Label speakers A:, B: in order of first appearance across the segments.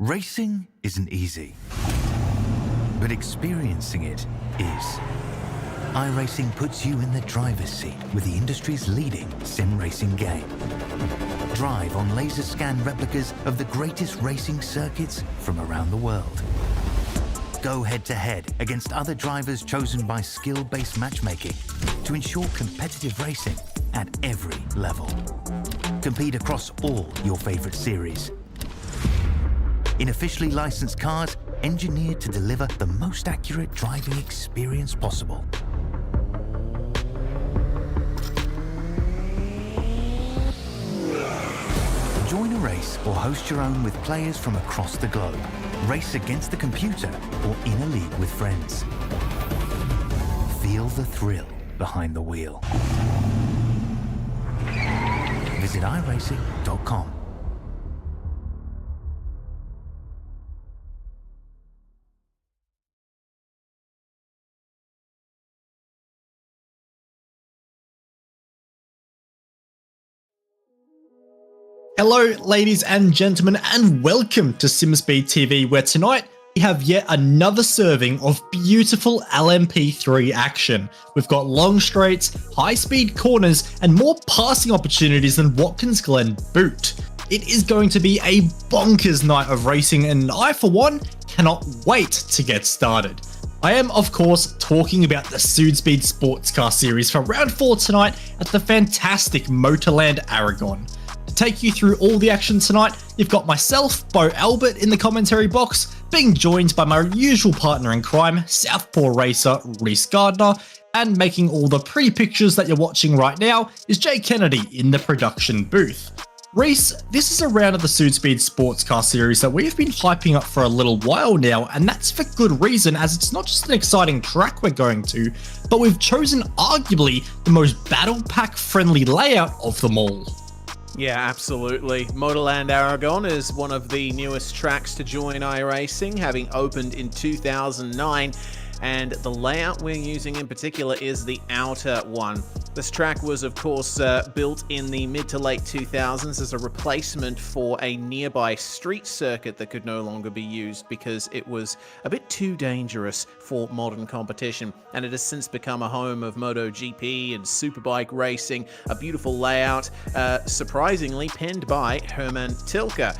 A: Racing isn't easy, but experiencing it is. iRacing puts you in the driver's seat with the industry's leading sim racing game. Drive on laser scan replicas of the greatest racing circuits from around the world. Go head-to-head against other drivers chosen by skill-based matchmaking to ensure competitive racing at every level. Compete across all your favorite series. In officially licensed cars, engineered to deliver the most accurate driving experience possible. Join a race or host your own with players from across the globe. Race against the computer or in a league with friends. Feel the thrill behind the wheel. Visit iRacing.com.
B: Hello, ladies and gentlemen, and welcome to Südspeed TV, where tonight we have yet another serving of beautiful LMP3 action. We've got long straights, high-speed corners, and more passing opportunities than Watkins Glen boot. It is going to be a bonkers night of racing, and I, for one, cannot wait to get started. I am, of course, talking about the Südspeed Sportscar Series for round 4 tonight at the fantastic Motorland Aragon. To take you through all the action tonight, you've got myself, Bo Albert, in the commentary box, being joined by my usual partner in crime, Southpaw racer Reese Gardner, and making all the pretty pictures that you're watching right now is Jay Kennedy in the production booth. Reese, this is a round of the Südspeed Sportscar Series that we've been hyping up for a little while now, and that's for good reason, as it's not just an exciting track we're going to, but we've chosen arguably the most battle pack friendly layout of them all.
C: Yeah, absolutely. Motorland Aragon is one of the newest tracks to join iRacing, having opened in 2009, and the layout we're using in particular is the outer one. This track was, of course, built in the mid to late 2000s as a replacement for a nearby street circuit that could no longer be used because it was a bit too dangerous for modern competition, and it has since become a home of MotoGP and superbike racing. A beautiful layout, surprisingly penned by Herman Tilke,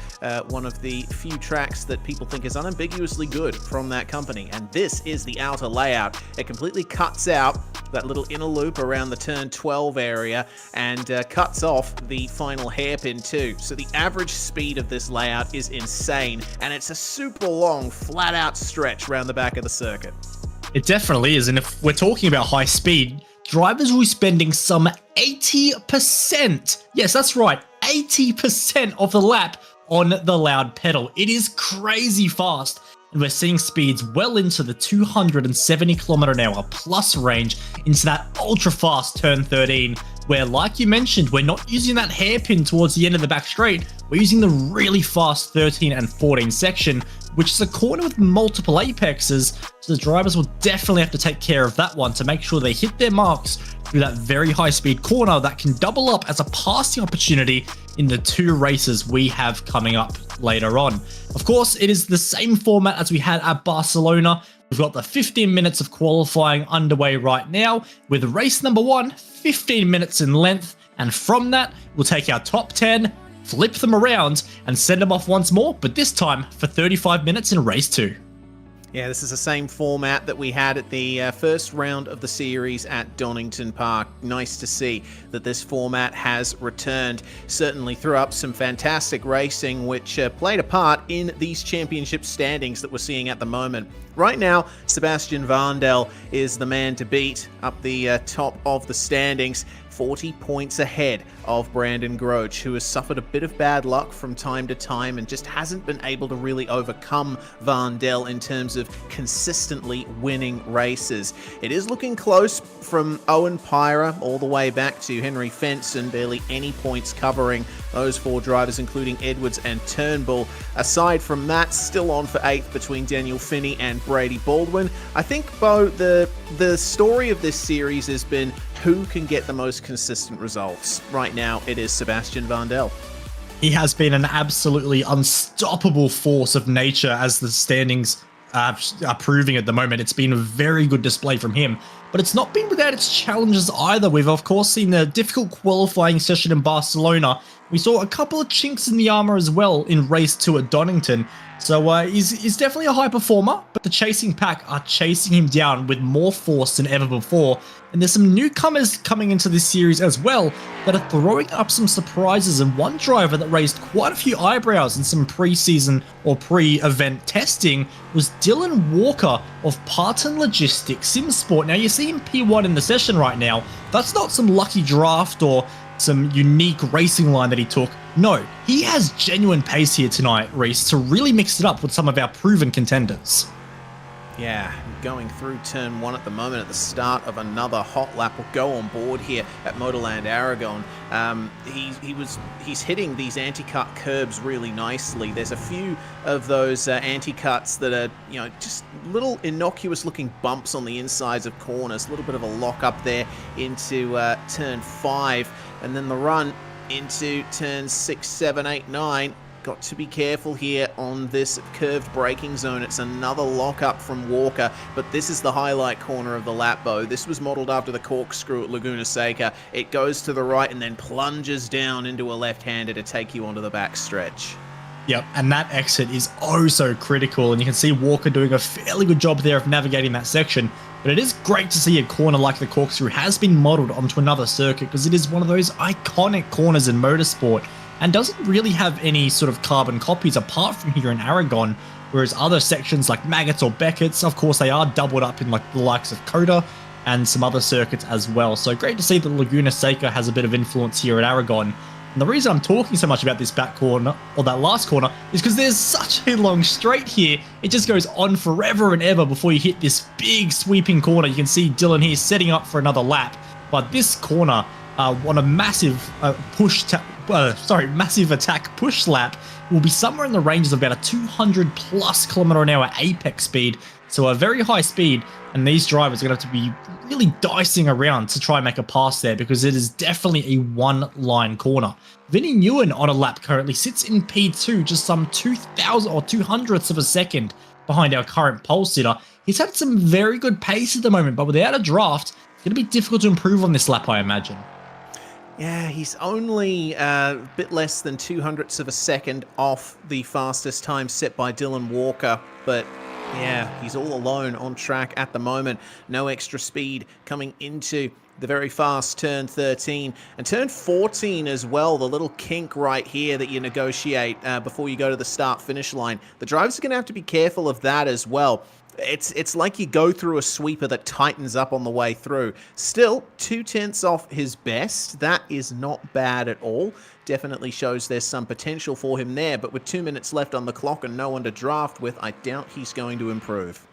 C: one of the few tracks that people think is unambiguously good from that company, and this is the outer layout. It completely cuts out that little inner loop around the turn 12 area and cuts off the final hairpin too. So the average speed of this layout is insane, and it's a super long flat out stretch around the back of the circuit.
B: It definitely is, and if we're talking about high speed, drivers will be spending some 80%, yes that's right, 80% of the lap on the loud pedal. It is crazy fast, and we're seeing speeds well into the 270 km/h plus range into that ultra fast turn 13, where, like you mentioned, we're not using that hairpin towards the end of the back straight, we're using the really fast 13 and 14 section, which is a corner with multiple apexes, so the drivers will definitely have to take care of that one to make sure they hit their marks through that very high speed corner that can double up as a passing opportunity in the 2 races we have coming up later on. Of course, it is the same format as we had at Barcelona. We've got the 15 minutes of qualifying underway right now, with race number 1 15 minutes in length, and from that we'll take our top 10, flip them around and send them off once more, but this time for 35 minutes in race 2.
C: Yeah, this is the same format that we had at the first round of the series at Donington Park. Nice to see that this format has returned. Certainly threw up some fantastic racing, which played a part in these championship standings that we're seeing at the moment. Right now, Sebastian Vandel is the man to beat up the top of the standings, 40 points ahead of Brandon Groach, who has suffered a bit of bad luck from time to time and just hasn't been able to really overcome Vandel in terms of consistently winning races. It is looking close from Owen Pyra all the way back to Henry Fenson, barely any points covering those 4 drivers, including Edwards and Turnbull. Aside from that, still on for 8th between Daniel Finney and Brady Baldwin. I think, Bo, the story of this series has been who can get the most consistent results. Right now, it is Sebastian Vandel.
B: He has been an absolutely unstoppable force of nature, as the standings are proving at the moment. It's been a very good display from him, but it's not been without its challenges either. We've of course seen a difficult qualifying session in Barcelona. We saw a couple of chinks in the armor as well in race 2 at Donington. So he's definitely a high performer, but the chasing pack are chasing him down with more force than ever before. And there's some newcomers coming into this series as well that are throwing up some surprises, and one driver that raised quite a few eyebrows in some pre-season or pre-event testing was Dylan Walker of Parton Logistics SimSport. Now you see him P1 in the session right now. That's not some lucky draft or some unique racing line that he took. No, he has genuine pace here tonight, Reese, to really mix it up with some of our proven contenders.
C: Yeah, going through turn 1 at the moment at the start of another hot lap. Will go on board here at Motorland Aragon. He's hitting these anti-cut curbs really nicely. There's a few of those anti-cuts that are, just little innocuous looking bumps on the insides of corners. A little bit of a lock up there into turn 5, and then the run into turns 6, 7, 8, 9. Got to be careful here on this curved braking zone. It's another lock-up from Walker, but this is the highlight corner of the lap, Bo. This was modelled after the corkscrew at Laguna Seca. It goes to the right and then plunges down into a left-hander to take you onto the back stretch.
B: Yep, and that exit is oh so critical, and you can see Walker doing a fairly good job there of navigating that section. But it is great to see a corner like the corkscrew has been modelled onto another circuit, because it is one of those iconic corners in motorsport, and doesn't really have any sort of carbon copies apart from here in Aragon, whereas other sections like Maggots or Beckett's, of course, they are doubled up in like the likes of Coda and some other circuits as well. So great to see that Laguna Seca has a bit of influence here at Aragon. And the reason I'm talking so much about this back corner, or that last corner, is because there's such a long straight here. It just goes on forever and ever before you hit this big sweeping corner. You can see Dylan here setting up for another lap, but this corner on a massive massive attack push lap will be somewhere in the ranges of about a 200 plus km/h apex speed. So a very high speed, and these drivers are going to have to be really dicing around to try and make a pass there, because it is definitely a one-line corner. Vinny Nguyen on a lap currently sits in P2, just some 2,000 or 200ths of a second behind our current pole sitter. He's had some very good pace at the moment, but without a draft, it's going to be difficult to improve on this lap, I imagine.
C: Yeah, he's only a bit less than 200ths of a second off the fastest time set by Dylan Walker, but yeah, he's all alone on track at the moment. No extra speed coming into the very fast turn 13 and turn 14 as well. The little kink right here that you negotiate before you go to the start-finish line. The drivers are going to have to be careful of that as well. It's like you go through a sweeper that tightens up on the way through. Still, 2/10 off his best. That is not bad at all. Definitely shows there's some potential for him there, but with 2 minutes left on the clock and no one to draft with, I doubt he's going to improve.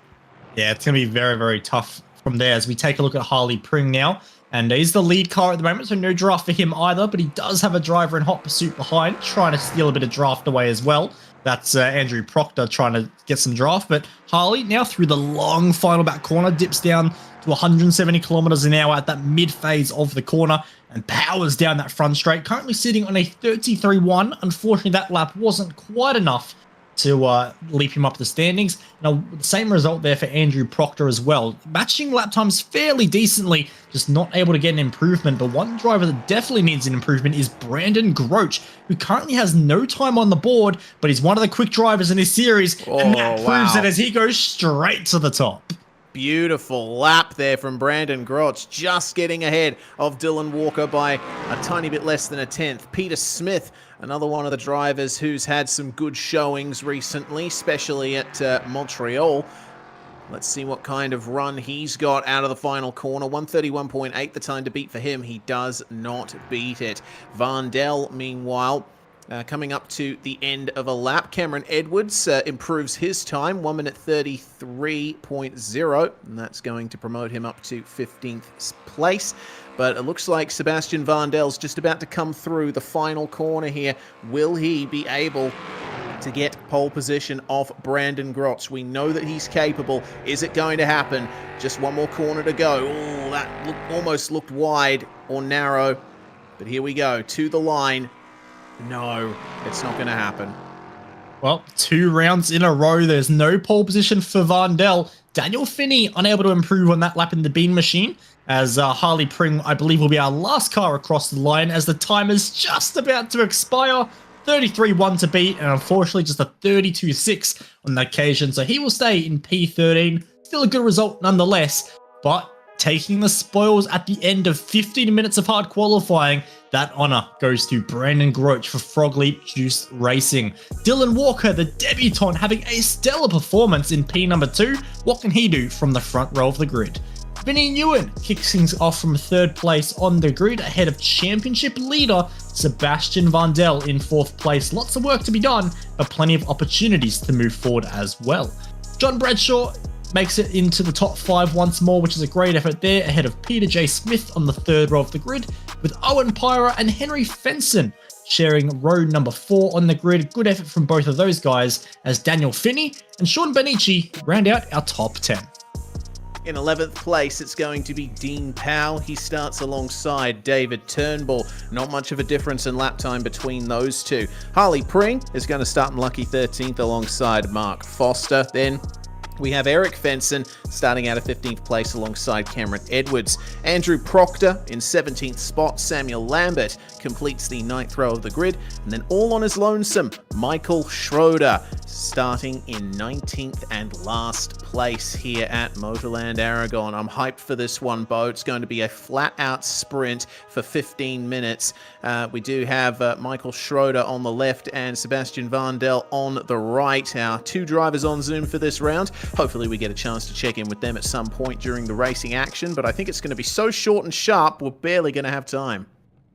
B: Yeah, it's going to be very, very tough from there as we take a look at Harley Pring now. And he's the lead car at the moment, so no draft for him either, but he does have a driver in hot pursuit behind, trying to steal a bit of draft away as well. That's Andrew Proctor trying to get some draft, but Harley now through the long final back corner, dips down to 170 kilometers an hour at that mid phase of the corner and powers down that front straight, currently sitting on a 33.1. Unfortunately, that lap wasn't quite enough to leap him up the standings. Now, the same result there for Andrew Proctor as well. Matching lap times fairly decently, just not able to get an improvement. But one driver that definitely needs an improvement is Brandon Groach, who currently has no time on the board, but he's one of the quick drivers in this series, and that proves it as he goes straight to the top.
C: Beautiful lap there from Brandon Groach, just getting ahead of Dylan Walker by a tiny bit less than a tenth. Peter Smith, another one of the drivers who's had some good showings recently, especially at Montreal. Let's see what kind of run he's got out of the final corner. 131.8 the time to beat for him. He does not beat it. Vandel, meanwhile, coming up to the end of a lap. Cameron Edwards improves his time, 1 minute 33.0, and that's going to promote him up to 15th place. But it looks like Sebastian Vandel's just about to come through the final corner here. Will he be able to get pole position off Brandon Groach? We know that he's capable. Is it going to happen? Just one more corner to go. Oh, that almost looked wide or narrow. But here we go, to the line. No, it's not going to happen.
B: Well, 2 rounds in a row. There's no pole position for Vandel. Daniel Finney unable to improve on that lap in the bean machine, as Harley Pring, I believe, will be our last car across the line as the time is just about to expire. 33-1 to beat, and unfortunately just a 32-6 on the occasion, so he will stay in P13. Still a good result nonetheless, but taking the spoils at the end of 15 minutes of hard qualifying, that honour goes to Brandon Groach for Frog Leap Juice Racing. Dylan Walker, the debutant, having a stellar performance in P number 2. What can he do from the front row of the grid? Vinny Nguyen kicks things off from 3rd place on the grid ahead of championship leader Sebastian Vandel in 4th place. Lots of work to be done, but plenty of opportunities to move forward as well. John Bradshaw makes it into the top 5 once more, which is a great effort there, ahead of Peter J. Smith on the 3rd row of the grid, with Owen Pyra and Henry Fenson sharing row number 4 on the grid. Good effort from both of those guys, as Daniel Finney and Sean Benici round out our top 10.
C: In 11th place, it's going to be Dean Powell. He starts alongside David Turnbull. Not much of a difference in lap time between those two. Harley Pring is going to start in lucky 13th alongside Mark Foster. Then we have Eric Fenson starting out of 15th place alongside Cameron Edwards. Andrew Proctor in 17th spot. Samuel Lambert completes the 9th row of the grid. And then all on his lonesome, Michael Schroeder starting in 19th and last place here at Motorland Aragon. I'm hyped for this one, Bo. It's going to be a flat-out sprint for 15 minutes. We do have Michael Schroeder on the left and Sebastian Vandel on the right. Our 2 drivers on Zoom for this round. Hopefully we get a chance to check in with them at some point during the racing action, but I think it's going to be so short and sharp, we're barely going to have time.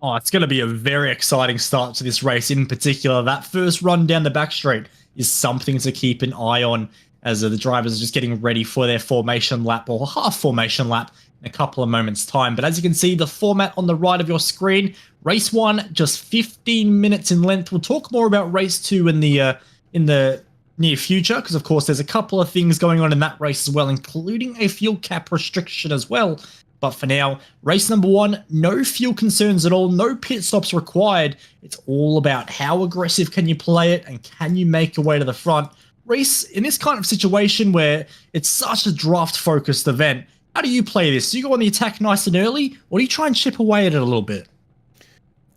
B: Oh, it's going to be a very exciting start to this race. In particular, that first run down the back straight is something to keep an eye on, as the drivers are just getting ready for their formation lap or half formation lap in a couple of moments' time. But as you can see, the format on the right of your screen, race 1, just 15 minutes in length. We'll talk more about race 2 in the near future, because of course there's a couple of things going on in that race as well, including a fuel cap restriction as well. But for now, race number 1, no fuel concerns at all, no pit stops required. It's all about how aggressive can you play it and can you make your way to the front. Reese, in this kind of situation where it's such a draft-focused event, how do you play this? Do you go on the attack nice and early, or do you try and chip away at it a little bit?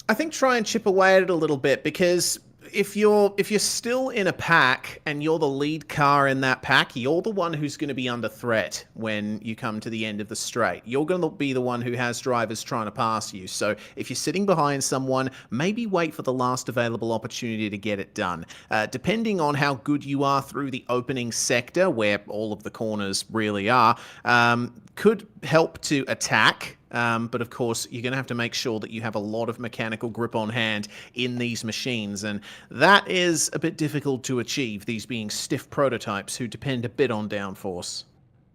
C: I think try and chip away at it a little bit, because if you're still in a pack and you're the lead car in that pack, you're the one who's going to be under threat when you come to the end of the straight. You're going to be the one who has drivers trying to pass you. So if you're sitting behind someone, maybe wait for the last available opportunity to get it done. Depending on how good you are through the opening sector, where all of the corners really are, could help to attack. But of course, you're going to have to make sure that you have a lot of mechanical grip on hand in these machines, and that is a bit difficult to achieve, these being stiff prototypes who depend a bit on downforce.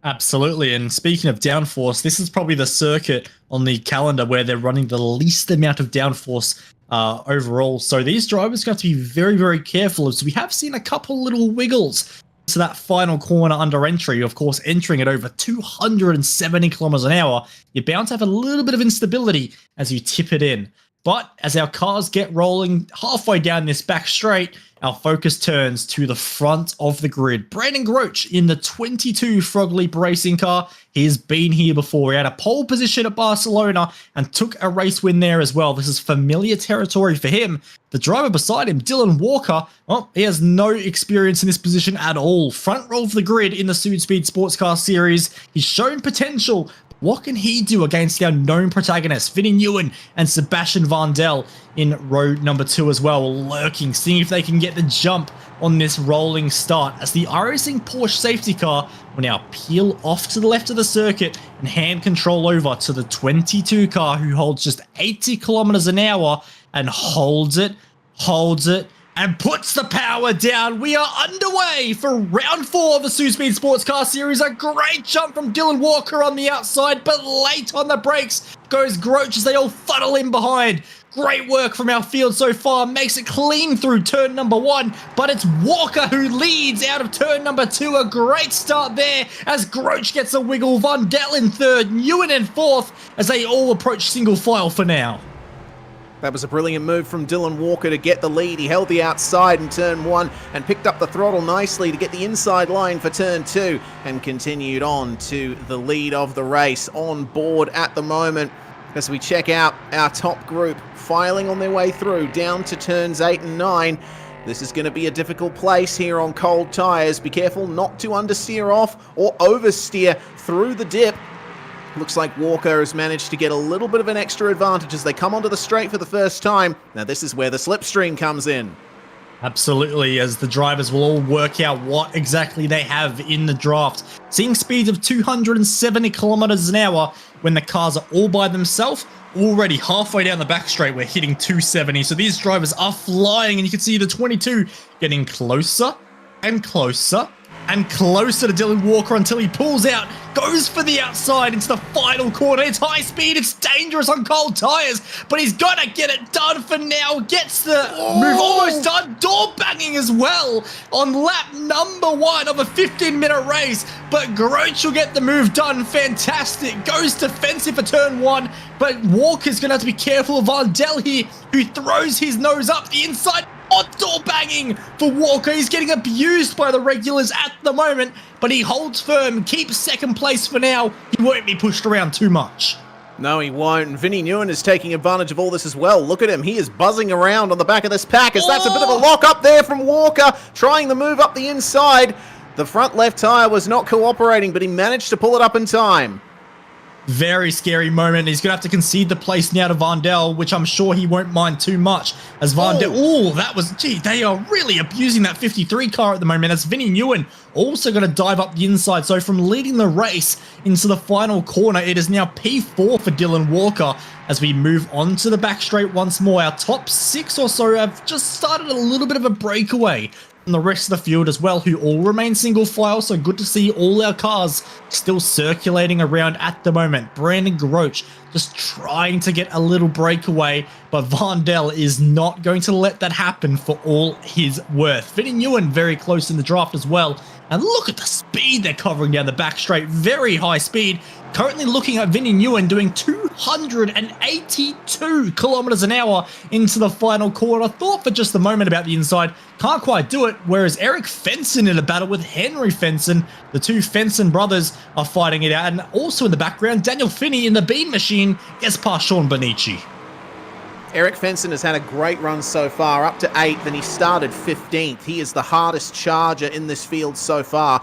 B: Absolutely, and speaking of downforce, this is probably the circuit on the calendar where they're running the least amount of downforce overall. So these drivers have to be very, very careful, as we have seen a couple little wiggles to that final corner under entry. Of course, entering at over 270 kilometers an hour, you're bound to have a little bit of instability as you tip it in. But as our cars get rolling halfway down this back straight, our focus turns to the front of the grid. Brandon Groach in the 22 Frog Leap racing car. He's been here before. He had a pole position at Barcelona and took a race win there as well. This is familiar territory for him. The driver beside him, Dylan Walker, well, he has no experience in this position at all. Front row of the grid in the Südspeed Sportscar Series. He's shown potential. What can he do against our known protagonists, Vinny Nguyen and Sebastian Vandel in row number 2 as well, lurking, seeing if they can get the jump on this rolling start, as the iRacing Porsche safety car will now peel off to the left of the circuit and hand control over to the 22 car, who holds just 80 kilometers an hour and holds it, and puts the power down. We are underway for round 4 of the Südspeed Sportscar Series. A great jump from Dylan Walker on the outside, but late on the brakes goes Groach as they all funnel in behind. Great work from our field so far, makes it clean through turn number 1, but it's Walker who leads out of turn number 2. A great start there as Groach gets a wiggle, Vandel in 3rd, Nguyen in 4th, as they all approach single file for now.
C: That was a brilliant move from Dylan Walker to get the lead. He held the outside in turn 1 and picked up the throttle nicely to get the inside line for turn 2 and continued on to the lead of the race. On board at the moment as we check out our top group filing on their way through down to turns 8 and 9. This is going to be a difficult place here on cold tyres. Be careful not to understeer off or oversteer through the dip. Looks like Walker has managed to get a little bit of an extra advantage as they come onto the straight for the first time. Now this is where the slipstream comes in.
B: Absolutely, as the drivers will all work out what exactly they have in the draft. Seeing speeds of 270 kilometers an hour when the cars are all by themselves. Already halfway down the back straight, we're hitting 270. So these drivers are flying, and you can see the 22 getting closer and closer and closer to Dylan Walker until he pulls out, goes for the outside into the final corner. It's high speed, it's dangerous on cold tires, but he's gonna get it done for now. Gets the move almost done, door banging as well on lap number 1 of a 15-minute race, but Groach will get the move done. Fantastic, goes defensive for turn 1, but Walker's gonna have to be careful of Vardell here, who throws his nose up the inside. Door banging for Walker. He's getting abused by the regulars at the moment, but he holds firm, keeps second place for now. He won't be pushed around too much.
C: No, he won't. And Vinny Nguyen is taking advantage of all this as well. Look at him. He is buzzing around on the back of this pack as that's a bit of a lock up there from Walker, trying the move up the inside. The front left tyre was not cooperating, but he managed to pull it up in time.
B: Very scary moment. He's going to have to concede the place now to Vardell, which I'm sure he won't mind too much. As Vardell, that was, gee, they are really abusing that 53 car at the moment. As Vinny Nguyen also going to dive up the inside. So from leading the race into the final corner, it is now P4 for Dylan Walker. As we move on to the back straight once more, our top 6 or so have just started a little bit of a breakaway from the rest of the field as well, who all remain single file. So good to see all our cars still circulating around at the moment. Brandon Groach just trying to get a little breakaway, but Vardell is not going to let that happen for all his worth. Vinny Nguyen very close in the draft as well. And look at the speed they're covering down the back straight. Very high speed. Currently looking at Vinny Nguyen doing 282 kilometers an hour into the final corner. Thought for just a moment about the inside. Can't quite do it. Whereas Eric Fenson in a battle with Henry Fenson. The two Fenson brothers are fighting it out. And also in the background, Daniel Finney in the Bean Machine gets past Sean Bonici.
C: Eric Fenson has had a great run so far, up to 8th, and he started 15th. He is the hardest charger in this field so far.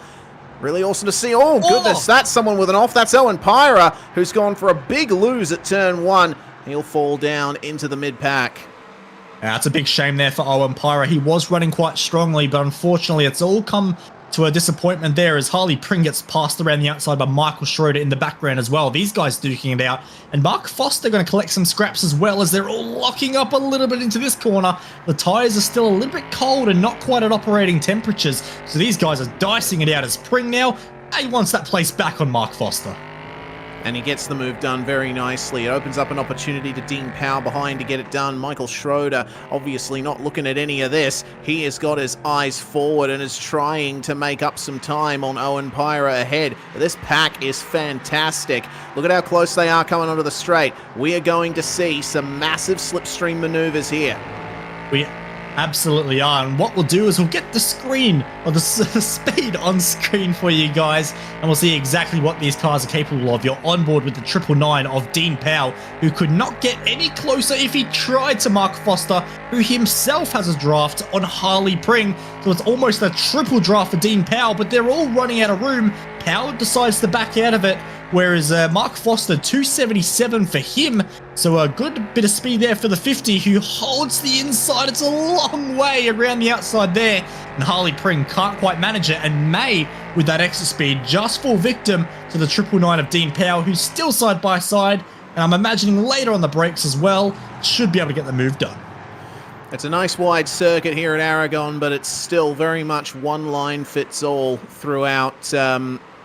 C: Really awesome to see. Oh, goodness, that's someone with an off. That's Owen Pyra, who's gone for a big lose at turn 1. He'll fall down into the mid-pack.
B: That's a big shame there for Owen Pyra. He was running quite strongly, but unfortunately it's all come to a disappointment there as Harley Pring gets passed around the outside by Michael Schroeder in the background as well. These guys duking it out. And Mark Foster going to collect some scraps as well as they're all locking up a little bit into this corner. The tyres are still a little bit cold and not quite at operating temperatures. So these guys are dicing it out as Pring now. He wants that place back on Mark Foster.
C: And he gets the move done very nicely. It opens up an opportunity to Dean Powell behind to get it done. Michael Schroeder obviously not looking at any of this. He has got his eyes forward and is trying to make up some time on Owen Pyra ahead. This pack is fantastic. Look at how close they are coming onto the straight. We are going to see some massive slipstream maneuvers here.
B: We absolutely are, and what we'll do is we'll get the screen, or the speed on screen for you guys, and we'll see exactly what these cars are capable of. You're on board with the 999 of Dean Powell, who could not get any closer if he tried to Mark Foster, who himself has a draft on Harley Pring, so it's almost a triple draft for Dean Powell, but they're all running out of room. Powell decides to back out of it, whereas Mark Foster, 277 for him, so a good bit of speed there for the 50, who holds the inside. It's a long way around the outside there, and Harley Pring can't quite manage it, and May, with that extra speed, just fall victim to the 999 of Dean Powell, who's still side by side, and I'm imagining later on the brakes as well, should be able to get the move done.
C: It's a nice wide circuit here at Aragon, but it's still very much one line fits all throughout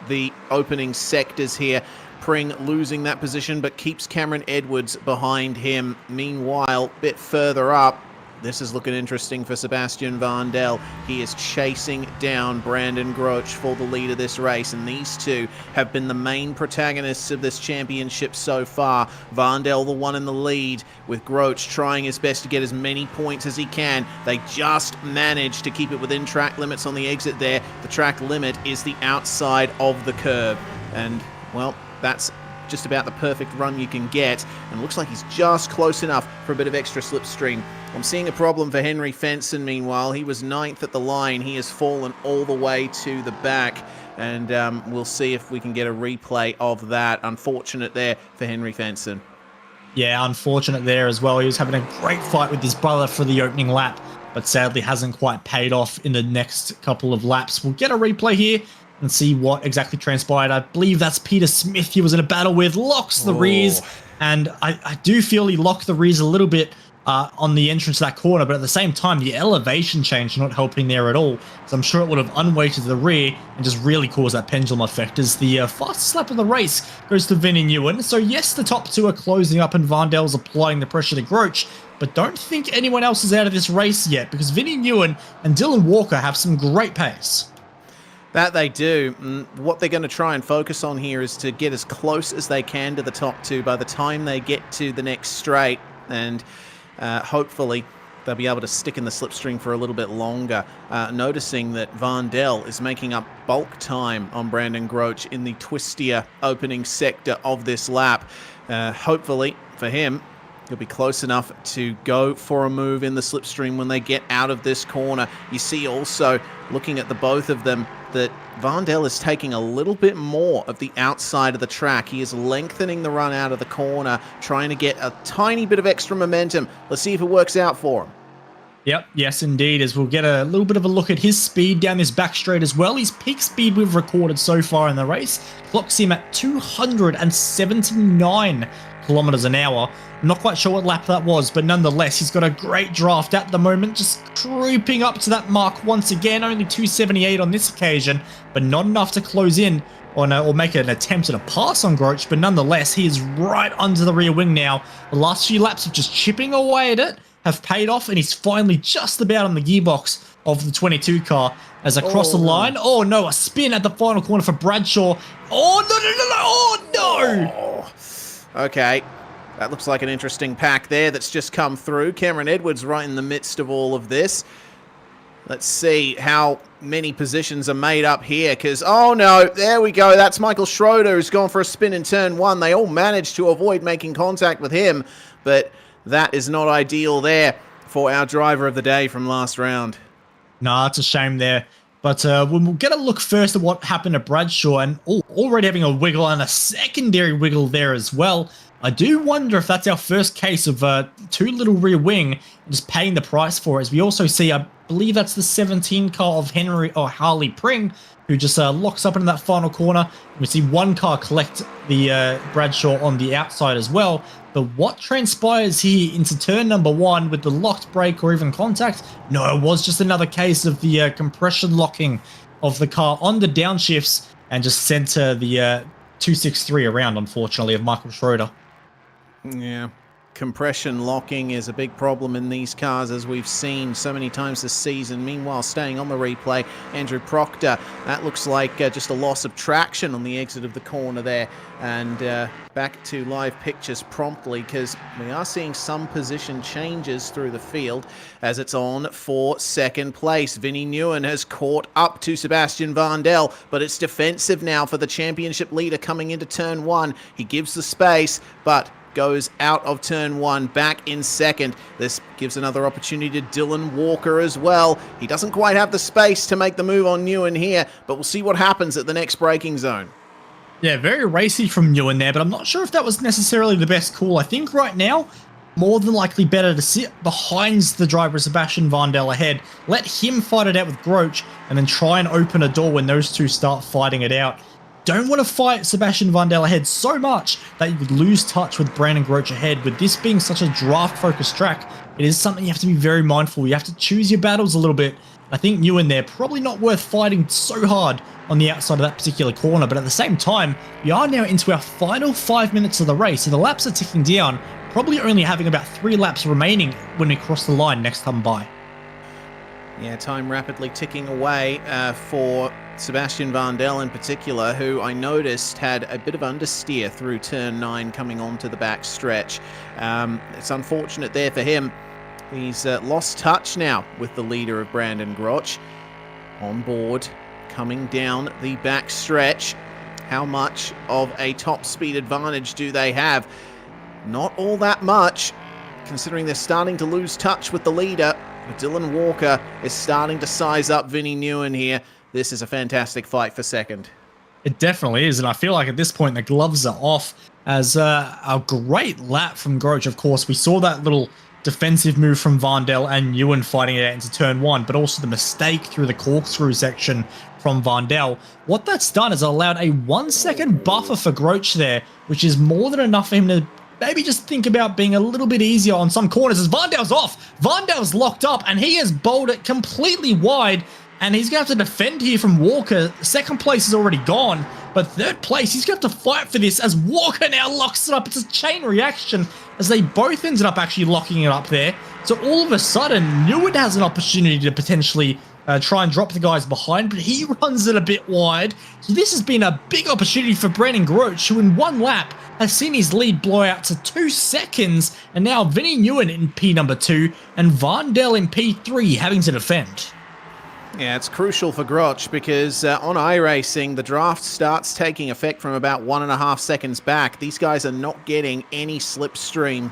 C: the opening sectors here. Pring losing that position, but keeps Cameron Edwards behind him. Meanwhile, a bit further up, this is looking interesting for Sebastian Vandel. He is chasing down Brandon Groach for the lead of this race, and these two have been the main protagonists of this championship so far. Vandel the one in the lead, with Groach trying his best to get as many points as he can. They just managed to keep it within track limits on the exit there. The track limit is the outside of the curb, and, well, that's just about the perfect run you can get, and looks like he's just close enough for a bit of extra slipstream. I'm seeing a problem for Henry Fenson. Meanwhile, he was 9th at the line. He has fallen all the way to the back, and we'll see if we can get a replay of that. Unfortunate there for Henry Fenson.
B: Yeah, unfortunate there as well. He was having a great fight with his brother for the opening lap, but sadly hasn't quite paid off in the next couple of laps. We'll get a replay here and see what exactly transpired. I believe that's Peter Smith he was in a battle with, locks the rears, and I do feel he locked the rears a little bit on the entrance to that corner, but at the same time, the elevation change not helping there at all, so I'm sure it would have unweighted the rear and just really caused that pendulum effect as the fastest lap of the race goes to Vinnie Nguyen. So yes, the top two are closing up and Vandel's applying the pressure to Groach, but don't think anyone else is out of this race yet, because Vinnie Nguyen and Dylan Walker have some great pace.
C: That they do. What they're going to try and focus on here is to get as close as they can to the top two by the time they get to the next straight, and hopefully they'll be able to stick in the slipstream for a little bit longer. Noticing that Vandel is making up bulk time on Brandon Groach in the twistier opening sector of this lap. Hopefully for him, he'll be close enough to go for a move in the slipstream when they get out of this corner. You see also, looking at the both of them, that Vandel is taking a little bit more of the outside of the track. He is lengthening the run out of the corner, trying to get a tiny bit of extra momentum. Let's see if it works out for him.
B: Yep, yes indeed, as we'll get a little bit of a look at his speed down this back straight as well. His peak speed we've recorded so far in the race clocks him at 279 kilometers an hour. I'm not quite sure what lap that was, but nonetheless, he's got a great draft at the moment, just creeping up to that mark once again. Only 278 on this occasion, but not enough to close in on or make an attempt at a pass on Groach, but nonetheless, he is right under the rear wing now. The last few laps of just chipping away at it have paid off, and he's finally just about on the gearbox of the 22 car as across the line. Oh no, a spin at the final corner for Bradshaw. Oh no.
C: Okay, that looks like an interesting pack there that's just come through. Cameron Edwards right in the midst of all of this. Let's see how many positions are made up here, because, oh no, there we go. That's Michael Schroeder who's gone for a spin in turn one. They all managed to avoid making contact with him, but that is not ideal there for our driver of the day from last round.
B: Nah, it's a shame there. But we'll get a look first at what happened to Bradshaw, and already having a wiggle and a secondary wiggle there as well. I do wonder if that's our first case of too little rear wing and just paying the price for it. As we also see, I believe that's the 17 car of Harley Pring, who just locks up into that final corner. We see one car collect the Bradshaw on the outside as well. But what transpires here into turn number one with the locked brake or even contact? No, it was just another case of the compression locking of the car on the downshifts and just sent the 263 around, unfortunately, of Michael Schroeder.
C: Yeah. Compression locking is a big problem in these cars, as we've seen so many times this season. Meanwhile, staying on the replay, Andrew Proctor, that looks like just a loss of traction on the exit of the corner there. And back to live pictures promptly, because we are seeing some position changes through the field as it's on for second place. Vinnie Nguyen has caught up to Sebastian Vandel, but it's defensive now for the championship leader coming into turn one. He gives the space, but goes out of turn one, back in second. This gives another opportunity to Dylan Walker as well. He doesn't quite have the space to make the move on Nguyen here, but we'll see what happens at the next braking zone.
B: Yeah, very racy from Nguyen there, but I'm not sure if that was necessarily the best call. I think right now, more than likely better to sit behind the driver Sebastian Vandel ahead, let him fight it out with Groach, and then try and open a door when those two start fighting it out. Don't want to fight Sebastian Vandel ahead so much that you would lose touch with Brandon Groach ahead. With this being such a draft-focused track, it is something you have to be very mindful. You have to choose your battles a little bit. I think Nguyen there, probably not worth fighting so hard on the outside of that particular corner, but at the same time, we are now into our final 5 minutes of the race, and the laps are ticking down probably only having about 3 laps remaining when we cross the line next time by.
C: Yeah, time rapidly ticking away for Sebastian Vandel in particular, who I noticed had a bit of understeer through turn 9 coming onto the back stretch. It's unfortunate there for him. He's lost touch now with the leader of Brandon Groch. On board, coming down the back stretch. How much of a top speed advantage do they have? Not all that much, considering they're starting to lose touch with the leader. But Dylan Walker is starting to size up Vinnie Nguyen here. This is a fantastic fight for second.
B: It definitely is, and I feel like at this point the gloves are off as a great lap from Groch. Of course, we saw that little defensive move from Vandel and Nguyen fighting it out into turn 1, but also the mistake through the corkscrew section from Vandel. What that's done is allowed a 1 second buffer for Groch there, which is more than enough for him to maybe just think about being a little bit easier on some corners as Vandel's off. Vandel's locked up and he has bowled it completely wide, and he's going to have to defend here from Walker. Second place is already gone, but third place, he's going to have to fight for this as Walker now locks it up. It's a chain reaction as they both ended up actually locking it up there. So all of a sudden, Nguyen has an opportunity to potentially try and drop the guys behind, but he runs it a bit wide. So this has been a big opportunity for Brandon Groch, who in 1 lap has seen his lead blow out to 2 seconds, and now Vinnie Nguyen in P number 2 and Vandel in P3 having to defend.
C: Yeah, it's crucial for Groch because on iRacing, the draft starts taking effect from about 1.5 seconds back. These guys are not getting any slipstream,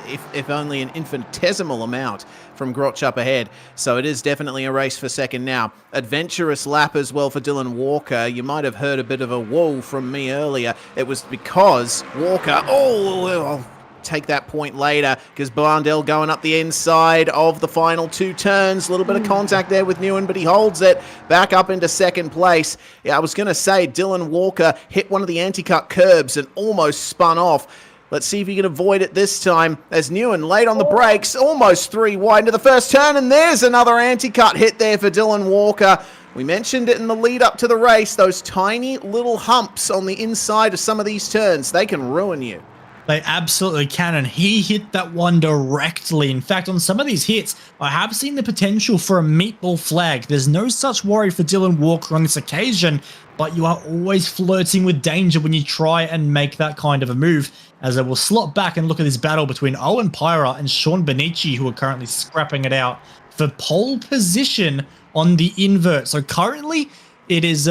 C: if only an infinitesimal amount from Groch up ahead. So it is definitely a race for second now. Adventurous lap as well for Dylan Walker. You might have heard a bit of a whoa from me earlier. It was because Walker, I'll take that point later, because Vandel going up the inside of the final 2 turns. A little bit of contact there with Nguyen, but he holds it back up into second place. Yeah, I was going to say Dylan Walker hit one of the anti-cut curbs and almost spun off. Let's see if he can avoid it this time as Nguyen late on the brakes, almost 3 wide into the first turn, and there's another anti-cut hit there for Dylan Walker. We mentioned it in the lead up to the race, those tiny little humps on the inside of some of these turns, they can ruin you.
B: They absolutely can, and he hit that one directly. In fact, on some of these hits, I have seen the potential for a meatball flag. There's no such worry for Dylan Walker on this occasion, but you are always flirting with danger when you try and make that kind of a move, as I will slot back and look at this battle between Owen Pyra and Sean Benici, who are currently scrapping it out for pole position on the invert. So currently, it is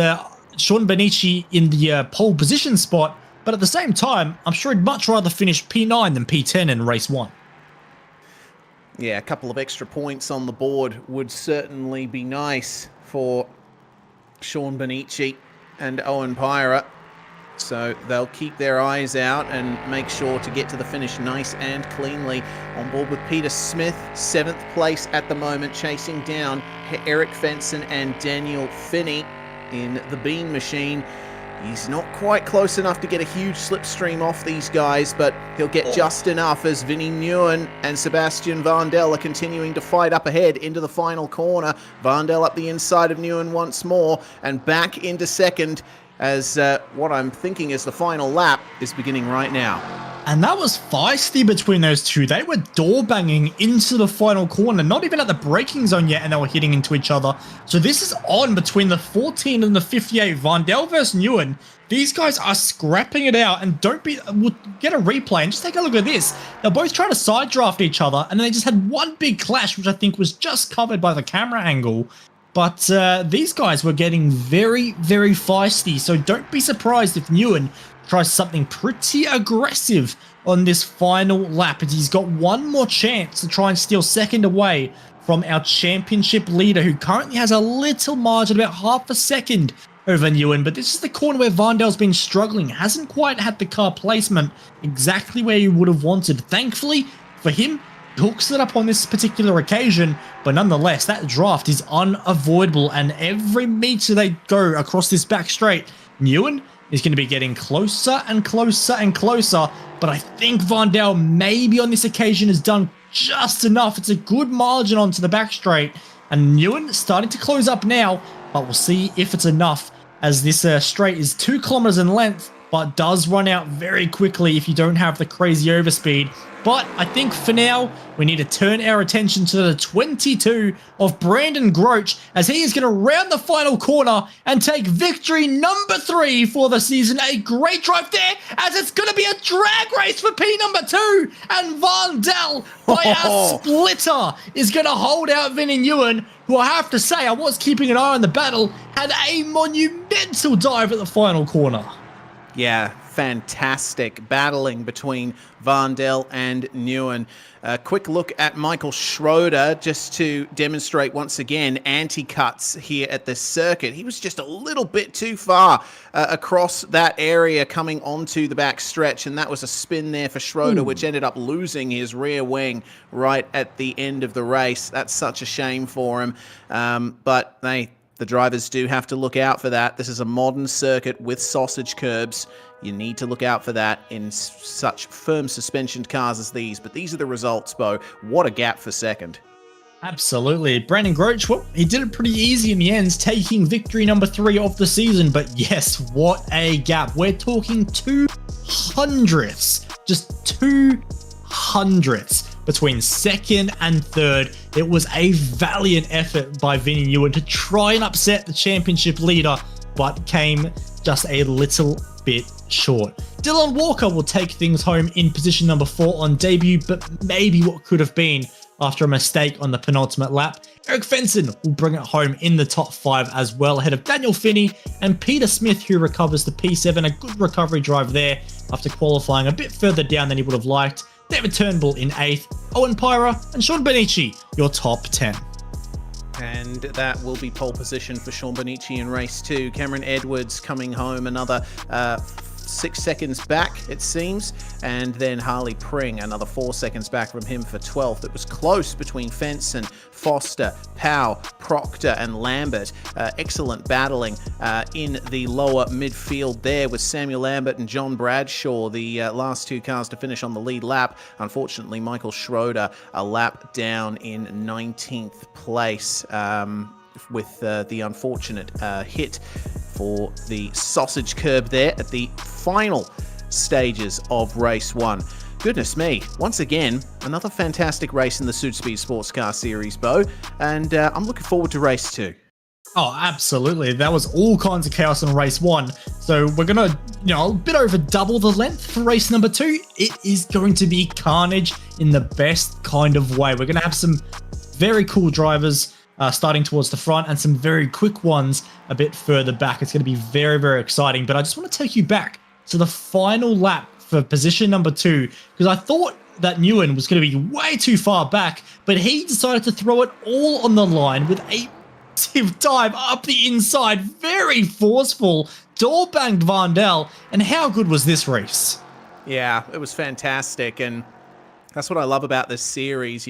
B: Sean Benici in the pole position spot, but at the same time, I'm sure he'd much rather finish P9 than P10 in race 1.
C: Yeah, a couple of extra points on the board would certainly be nice for Sean Benici and Owen Pyra. So they'll keep their eyes out and make sure to get to the finish nice and cleanly. On board with Peter Smith, 7th place at the moment, chasing down Eric Fenson and Daniel Finney in the Bean Machine. He's not quite close enough to get a huge slipstream off these guys, but he'll get just enough as Vinnie Nguyen and Sebastian Vandel are continuing to fight up ahead into the final corner. Vandel up the inside of Nguyen once more and back into second as what I'm thinking is the final lap is beginning right now.
B: And that was feisty between those two. They were door banging into the final corner, not even at the braking zone yet, and they were hitting into each other. So this is on between the 14 and the 58. Vandel versus Nguyen. These guys are scrapping it out, and we'll get a replay and just take a look at this. They're both trying to side draft each other, and then they just had one big clash, which I think was just covered by the camera angle. But these guys were getting very, very feisty, so don't be surprised if Nguyen tries something pretty aggressive on this final lap. He's got one more chance to try and steal second away from our championship leader, who currently has a little margin, about half a second over Nguyen. But this is the corner where Vandel's been struggling. Hasn't quite had the car placement exactly where he would have wanted. Thankfully for him, he hooks it up on this particular occasion, but nonetheless, that draft is unavoidable, and every meter they go across this back straight, Nguyen is going to be getting closer and closer and closer, but I think Vandel maybe on this occasion has done just enough. It's a good margin onto the back straight, and Nguyen starting to close up now, but we'll see if it's enough, as this straight is 2 kilometers in length, but does run out very quickly if you don't have the crazy overspeed. But I think for now, we need to turn our attention to the 22 of Brandon Groach, as he is going to round the final corner and take victory number 3 for the season. A great drive there, as it's going to be a drag race for P number 2, and Van Dell by a splitter is going to hold out Vinnie Nguyen, who I have to say, I was keeping an eye on the battle, had a monumental dive at the final corner.
C: Yeah, fantastic battling between Van Dell and Nguyen. A quick look at Michael Schroeder just to demonstrate once again anti-cuts here at this circuit. He was just a little bit too far across that area coming onto the back stretch, and that was a spin there for Schroeder, which ended up losing his rear wing right at the end of the race. That's such a shame for him, but the drivers do have to look out for that. This is a modern circuit with sausage curbs. You need to look out for that in such firm suspension cars as these. But these are the results, Bo. What a gap for second.
B: Absolutely. Brandon Groach, well, he did it pretty easy in the end, taking victory number 3 of the season. But yes, what a gap. We're talking 200ths. Just 200ths. Between second and third. It was a valiant effort by Vinnie Nguyen to try and upset the championship leader, but came just a little bit short. Dylan Walker will take things home in position number 4 on debut, but maybe what could have been after a mistake on the penultimate lap. Eric Fenson will bring it home in the top 5 as well, ahead of Daniel Finney and Peter Smith, who recovers the P7. A good recovery drive there after qualifying a bit further down than he would have liked. David Turnbull in 8th, Owen Pyra and Sean Benici, your top 10.
C: And that will be pole position for Sean Benici in race 2. Cameron Edwards coming home another 6 seconds back, it seems. And then Harley Pring, another 4 seconds back from him for 12th. It was close between Fenson, Foster, Powell, Proctor and Lambert. Excellent battling in the lower midfield there with Samuel Lambert and John Bradshaw, the last 2 cars to finish on the lead lap. Unfortunately, Michael Schroeder a lap down in 19th place with the unfortunate hit for the sausage curb there at the final stages of race 1. Goodness me, once again, another fantastic race in the Südspeed Sportscar Series, Bo, and I'm looking forward to race 2.
B: Oh, absolutely. That was all kinds of chaos in race 1. So we're going to, a bit over double the length for race number 2. It is going to be carnage in the best kind of way. We're going to have some very cool drivers starting towards the front and some very quick ones a bit further back. It's going to be very, very exciting. But I just want to take you back to the final lap for position number 2, because I thought that Nguyen was going to be way too far back, but he decided to throw it all on the line with a massive dive up the inside, very forceful, door banged Van Dell. And how good was this race?
C: Yeah, it was fantastic, and that's what I love about this series.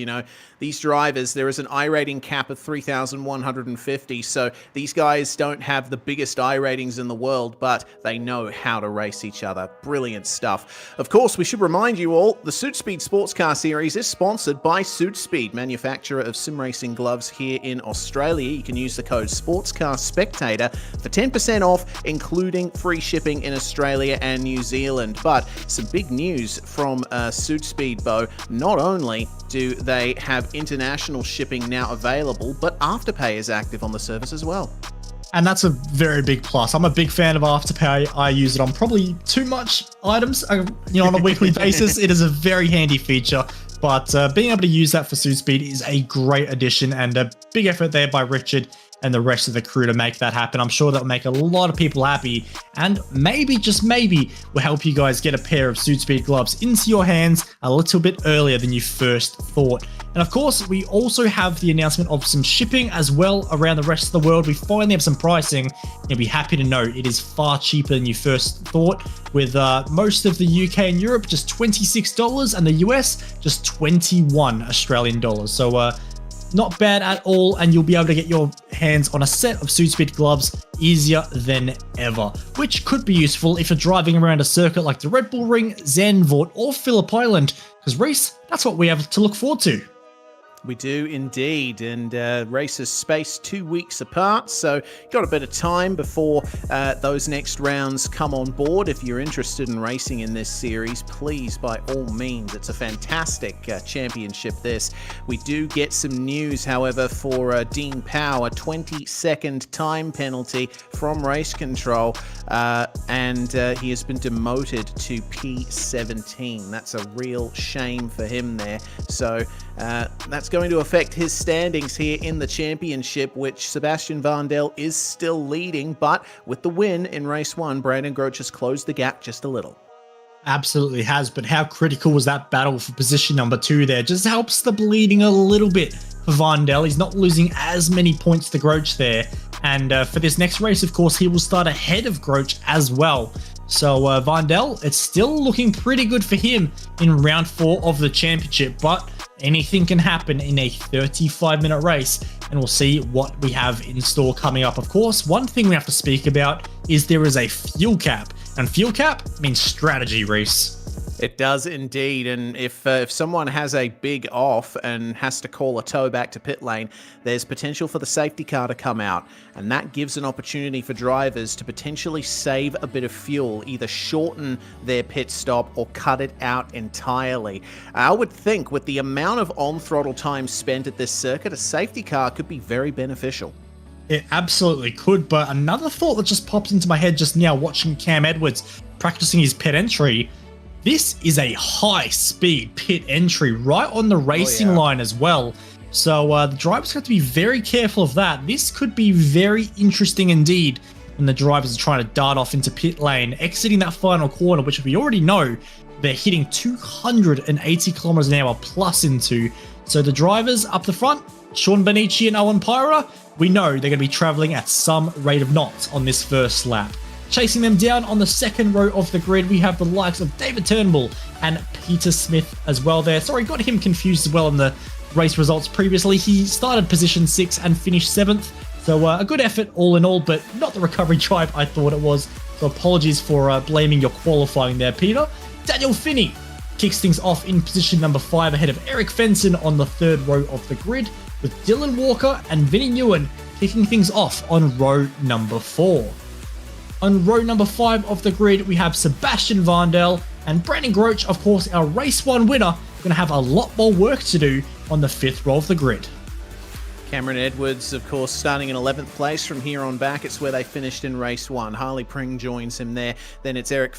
C: These drivers, there is an iRating cap of 3,150, so these guys don't have the biggest iRatings in the world, but they know how to race each other. Brilliant stuff. Of course, we should remind you all, the Südspeed Sportscar Series is sponsored by Südspeed, manufacturer of sim racing gloves here in Australia. You can use the code SportscarSpectator for 10% off, including free shipping in Australia and New Zealand. But some big news from Südspeed, Bo. Not only do they have international shipping now available, but Afterpay is active on the service as well.
B: And that's a very big plus. I'm a big fan of Afterpay. I use it on probably too much items, on a weekly basis. It is a very handy feature, but being able to use that for Südspeed is a great addition, and a big effort there by Richard and the rest of the crew to make that happen. I'm sure that'll make a lot of people happy, and maybe, just maybe, will help you guys get a pair of Südspeed gloves into your hands a little bit earlier than you first thought. And of course, we also have the announcement of some shipping as well around the rest of the world. We finally have some pricing. You'll be happy to know it is far cheaper than you first thought, with most of the UK and Europe just $26 and the US just 21 Australian dollars. So not bad at all, and you'll be able to get your hands on a set of Südspeed gloves easier than ever, which could be useful if you're driving around a circuit like the Red Bull Ring, Zandvoort, or Phillip Island, because Reese, that's what we have to look forward to.
C: We do indeed, and races spaced 2 weeks apart, so got a bit of time before those next rounds come on board. If you're interested in racing in this series, please, by all means, it's a fantastic championship this. We do get some news, however, for Dean Powell, a 20-second time penalty from race control, and he has been demoted to P17. That's a real shame for him there, so that's going to affect his standings here in the championship, which Sebastian Vandel is still leading, but with the win in race 1, Brandon Groach has closed the gap just a little.
B: Absolutely has, but how critical was that battle for position number 2 there? Just helps the bleeding a little bit for Vandel. He's not losing as many points to Groach there, and for this next race, of course, he will start ahead of Groach as well. So Vandel, it's still looking pretty good for him in round 4 of the championship, but anything can happen in a 35-minute race, and we'll see what we have in store coming up. Of course, one thing we have to speak about is there is a fuel cap, and fuel cap means strategy, Reese.
C: It does indeed, and if someone has a big off and has to call a tow back to pit lane, there's potential for the safety car to come out, and that gives an opportunity for drivers to potentially save a bit of fuel, either shorten their pit stop or cut it out entirely. I would think with the amount of on-throttle time spent at this circuit, a safety car could be very beneficial.
B: It absolutely could, but another thought that just popped into my head just now watching Cam Edwards practicing his pit entry. This is a high-speed pit entry right on the racing line as well. So the drivers have to be very careful of that. This could be very interesting indeed when the drivers are trying to dart off into pit lane, exiting that final corner, which we already know they're hitting 280 kilometers an hour plus into. So the drivers up the front, Sean Benici and Owen Pyra, we know they're going to be traveling at some rate of knots on this first lap. Chasing them down on the second row of the grid, we have the likes of David Turnbull and Peter Smith as well there. Sorry, got him confused as well in the race results previously. He started position 6 and finished 7th. So a good effort all in all, but not the recovery drive I thought it was. So apologies for blaming your qualifying there, Peter. Daniel Finney kicks things off in position number 5 ahead of Eric Fenson on the third row of the grid, with Dylan Walker and Vinnie Nguyen kicking things off on row number 4. On row number 5 of the grid, we have Sebastian Vandel and Brandon Groach, of course, our race 1 winner, going to have a lot more work to do on the 5th row of the grid.
C: Cameron Edwards, of course, starting in 11th place from here on back. It's where they finished in race 1. Harley Pring joins him there. Then it's Henry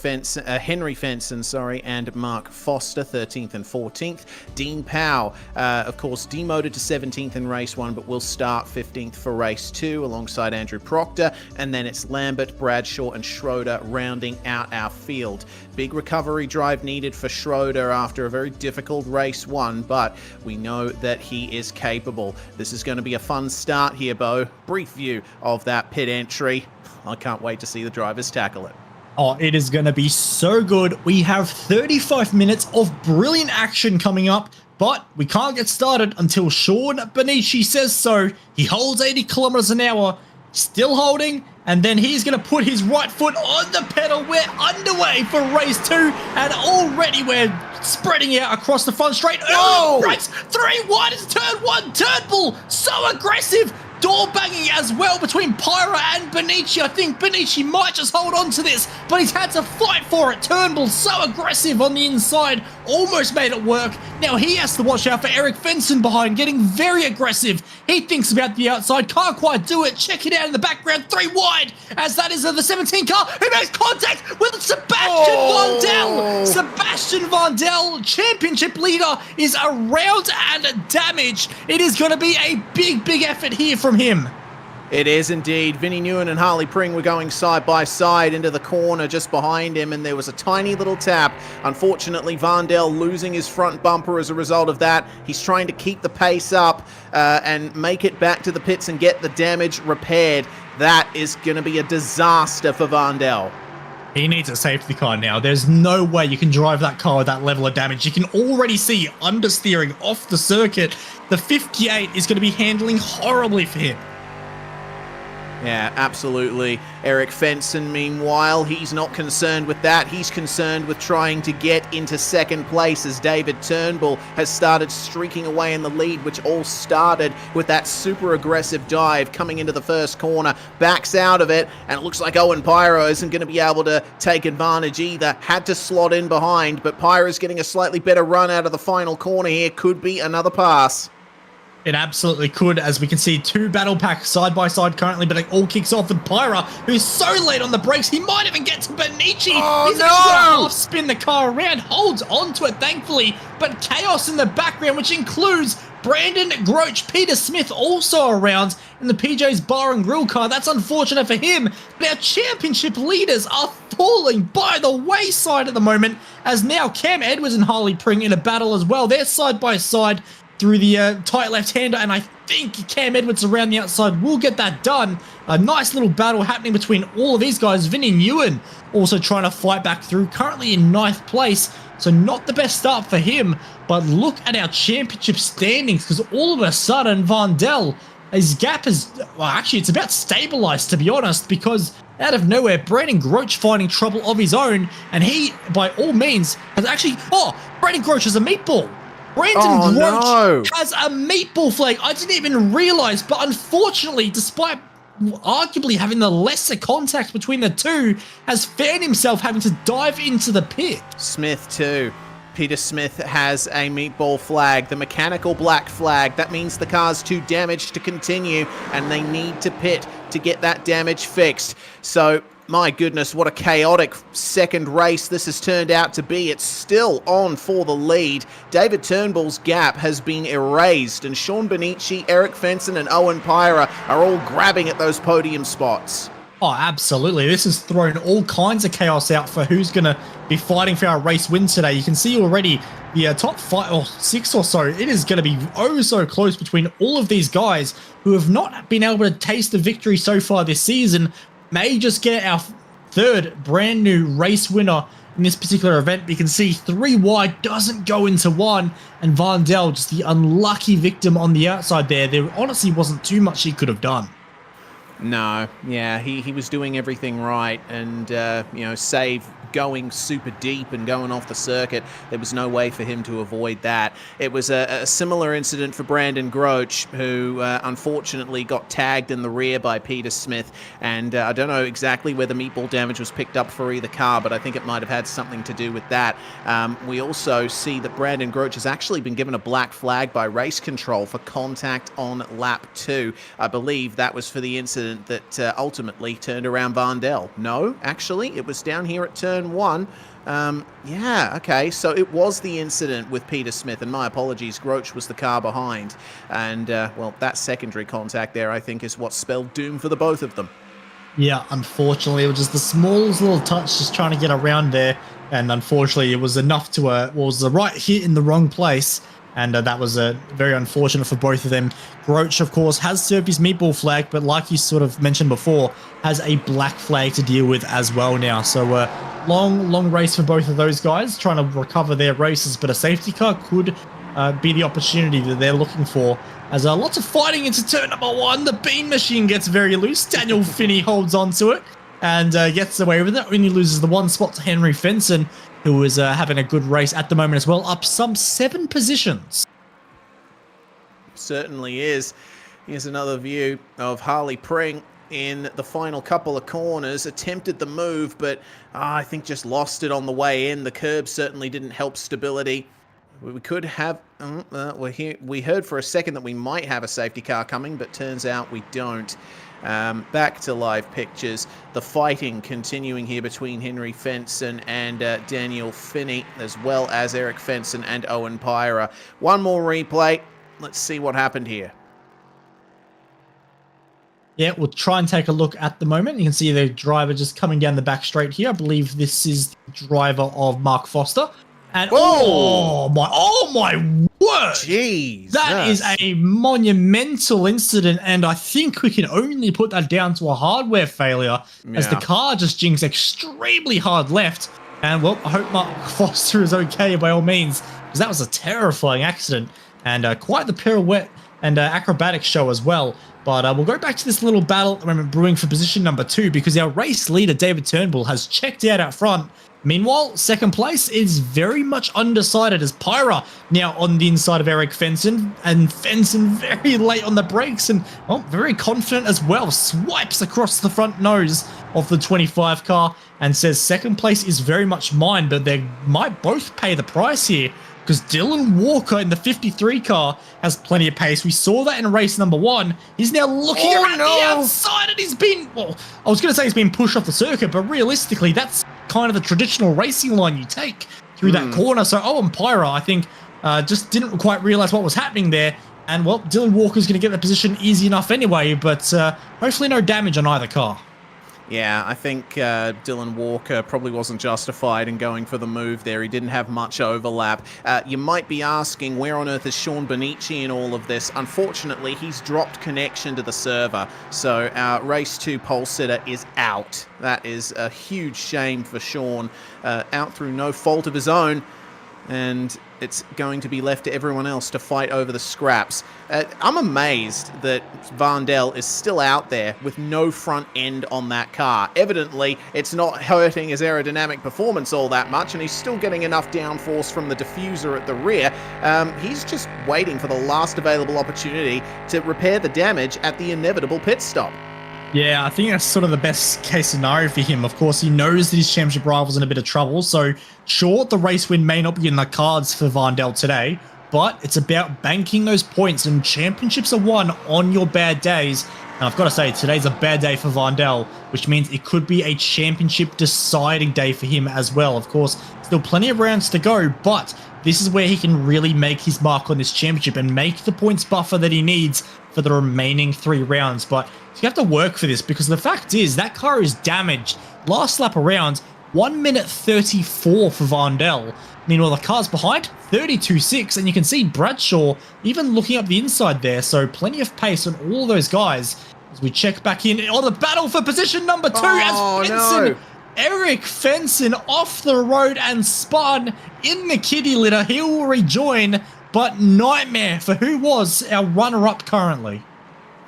C: Fenson, and Mark Foster, 13th and 14th. Dean Powell, of course, demoted to 17th in race 1, but will start 15th for race 2 alongside Andrew Proctor. And then it's Lambert, Bradshaw, and Schroeder rounding out our field. Big recovery drive needed for Schroeder after a very difficult race 1, but we know that he is capable. This is going to be a fun start here, Bo. Brief view of that pit entry. I can't wait to see the drivers tackle it.
B: Oh, it is going to be so good. We have 35 minutes of brilliant action coming up, but we can't get started until Sean Benici says so. He holds 80 kilometers an hour, still holding, and then he's going to put his right foot on the pedal. We're underway for race 2, and already we're spreading out across the front straight.
C: Whoa!
B: Race 3 wide is turn 1. Turnbull, so aggressive. Door banging as well between Pyra and Benici. I think Benici might just hold on to this, but he's had to fight for it. Turnbull so aggressive on the inside, almost made it work. Now he has to watch out for Eric Fenson behind, getting very aggressive. He thinks about the outside, can't quite do it. Check it out in the background, 3 wide, as that is the 17 car who makes contact with Sebastian Vandel. Sebastian Vandel, championship leader, is around and damaged. It is going to be a big effort here from him.
C: It is indeed. Vinnie Nguyen and Harley Pring were going side by side into the corner just behind him, and there was a tiny little tap. Unfortunately, Vandel losing his front bumper as a result of that. He's trying to keep the pace up and make it back to the pits and get the damage repaired. That is going to be a disaster for Vandel.
B: He needs a safety car now. There's no way you can drive that car with that level of damage. You can already see understeering off the circuit. The 58 is going to be handling horribly for him.
C: Yeah, absolutely. Eric Fenson, meanwhile, he's not concerned with that. He's concerned with trying to get into second place as David Turnbull has started streaking away in the lead, which all started with that super aggressive dive coming into the first corner, backs out of it, and it looks like Owen Pyro isn't going to be able to take advantage either. Had to slot in behind, but Pyro's getting a slightly better run out of the final corner here. Could be another pass.
B: It absolutely could, as we can see two battle packs side by side currently, but it all kicks off with Pyra, who's so late on the brakes, he might even get to Benici.
C: Oh,
B: He's actually going to half spin the car around, holds onto it, thankfully, but chaos in the background, which includes Brandon Groach, Peter Smith also around in the PJ's Bar and Grill car. That's unfortunate for him, but our championship leaders are falling by the wayside at the moment, as now Cam Edwards and Harley Pring in a battle as well. They're side by side through the tight left-hander, and I think Cam Edwards around the outside will get that done. A nice little battle happening between all of these guys. Vinny Nguyen also trying to fight back through, currently in 9th place, so not the best start for him, but look at our championship standings, because all of a sudden, Vandel, his gap is, well, actually, it's about stabilized, to be honest, because out of nowhere, Brandon Groach finding trouble of his own, and he, by all means, has actually, Brandon Groach has a meatball. Brandon Groach has a meatball flag. I didn't even realize, but unfortunately, despite arguably having the lesser contact between the two, has found himself having to dive into the pit.
C: Smith too. Peter Smith has a meatball flag, the mechanical black flag. That means the car's too damaged to continue, and they need to pit to get that damage fixed. So, my goodness, what a chaotic second race this has turned out to be. It's still on for the lead. David Turnbull's gap has been erased, and Sean Benici, Eric Fenson, and Owen Pyra are all grabbing at those podium spots.
B: Oh, absolutely. This has thrown all kinds of chaos out for who's going to be fighting for our race win today. You can see already the top 5 or 6 or so. It is going to be oh so close between all of these guys who have not been able to taste the victory so far this season. May just get our third brand new race winner in this particular event. We can see 3 wide doesn't go into 1, and Vandel just the unlucky victim on the outside there. There honestly wasn't too much he could have done.
C: No, yeah, he was doing everything right, and, save going super deep and going off the circuit. There was no way for him to avoid that. It was a similar incident for Brandon Groach, who unfortunately got tagged in the rear by Peter Smith, and I don't know exactly where the meatball damage was picked up for either car, but I think it might have had something to do with that. We also see that Brandon Groach has actually been given a black flag by race control for contact on lap 2. I believe that was for the incident that ultimately turned around Vandel. No, actually, it was down here at turn 1. Okay, so it was the incident with Peter Smith, and my apologies, Groach was the car behind, and that secondary contact there, I think, is what spelled doom for the both of them.
B: Yeah, unfortunately, it was just the smallest little touch just trying to get around there, and unfortunately it was enough to was the right hit in the wrong place, and that was very unfortunate for both of them. Groach, of course, has served his meatball flag, but like you sort of mentioned before, has a black flag to deal with as well now. So long race for both of those guys, trying to recover their races, but a safety car could be the opportunity that they're looking for. As lots of fighting into turn number 1, the bean machine gets very loose. Daniel Finney holds on to it and gets away with it. Only loses the 1 spot to Henry Fenson, who is having a good race at the moment as well, up some 7 positions.
C: Certainly is. Here's another view of Harley Pring in the final couple of corners. Attempted the move, but I think just lost it on the way in. The curb certainly didn't help stability. We could have... we heard for a second that we might have a safety car coming, but turns out we don't. Back to live pictures. The fighting continuing here between Henry Fenson and Daniel Finney, as well as Eric Fenson and Owen Pyra. One more replay. Let's see what happened here.
B: Yeah, we'll try and take a look at the moment. You can see the driver just coming down the back straight here. I believe this is the driver of Mark Foster. And oh my word!
C: Jeez,
B: that is a monumental incident, and I think we can only put that down to a hardware failure, as the car just jinxed extremely hard left. And well, I hope Mark Foster is okay by all means, because that was a terrifying accident and quite the pirouette and acrobatics show as well. But we'll go back to this little battle brewing for position number 2, because our race leader, David Turnbull, has checked out front. Meanwhile, second place is very much undecided as Pyra now on the inside of Eric Fenson, and Fenson very late on the brakes and very confident as well. Swipes across the front nose of the 25 car and says second place is very much mine, but they might both pay the price here, because Dylan Walker in the 53 car has plenty of pace. We saw that in race number 1. He's now looking around the outside, and he's been, well, I was going to say he's been pushed off the circuit, but realistically, that's kind of the traditional racing line you take through that corner. So Owen Pyra, I think, just didn't quite realize what was happening there. And, well, Dylan Walker's going to get the position easy enough anyway, but hopefully no damage on either car.
C: Yeah, I think Dylan Walker probably wasn't justified in going for the move there. He didn't have much overlap. You might be asking, where on earth is Sean Bonici in all of this? Unfortunately, he's dropped connection to the server, so our race 2 pole sitter is out. That is a huge shame for Sean, out through no fault of his own, and it's going to be left to everyone else to fight over the scraps. I'm amazed that Vandel is still out there with no front end on that car. Evidently, it's not hurting his aerodynamic performance all that much, and he's still getting enough downforce from the diffuser at the rear. He's just waiting for the last available opportunity to repair the damage at the inevitable pit stop.
B: Yeah, I think that's sort of the best case scenario for him. Of course, he knows that his championship rival's in a bit of trouble, so sure, the race win may not be in the cards for Vandel today, but it's about banking those points, and championships are won on your bad days. And I've got to say, today's a bad day for Vandel, which means it could be a championship deciding day for him as well. Of course, still plenty of rounds to go, but this is where he can really make his mark on this championship and make the points buffer that he needs for the remaining 3 rounds. But you have to work for this, because the fact is that car is damaged. Last lap around, 1 minute 34 for Vandel. Meanwhile, the car's behind, 32.6, and you can see Bradshaw even looking up the inside there, so plenty of pace on all those guys. As we check back in, the battle for position number 2 as Fenson,
C: no.
B: Eric Fenson off the road and spun in the kiddie litter. He will rejoin, but nightmare for who was our runner-up currently.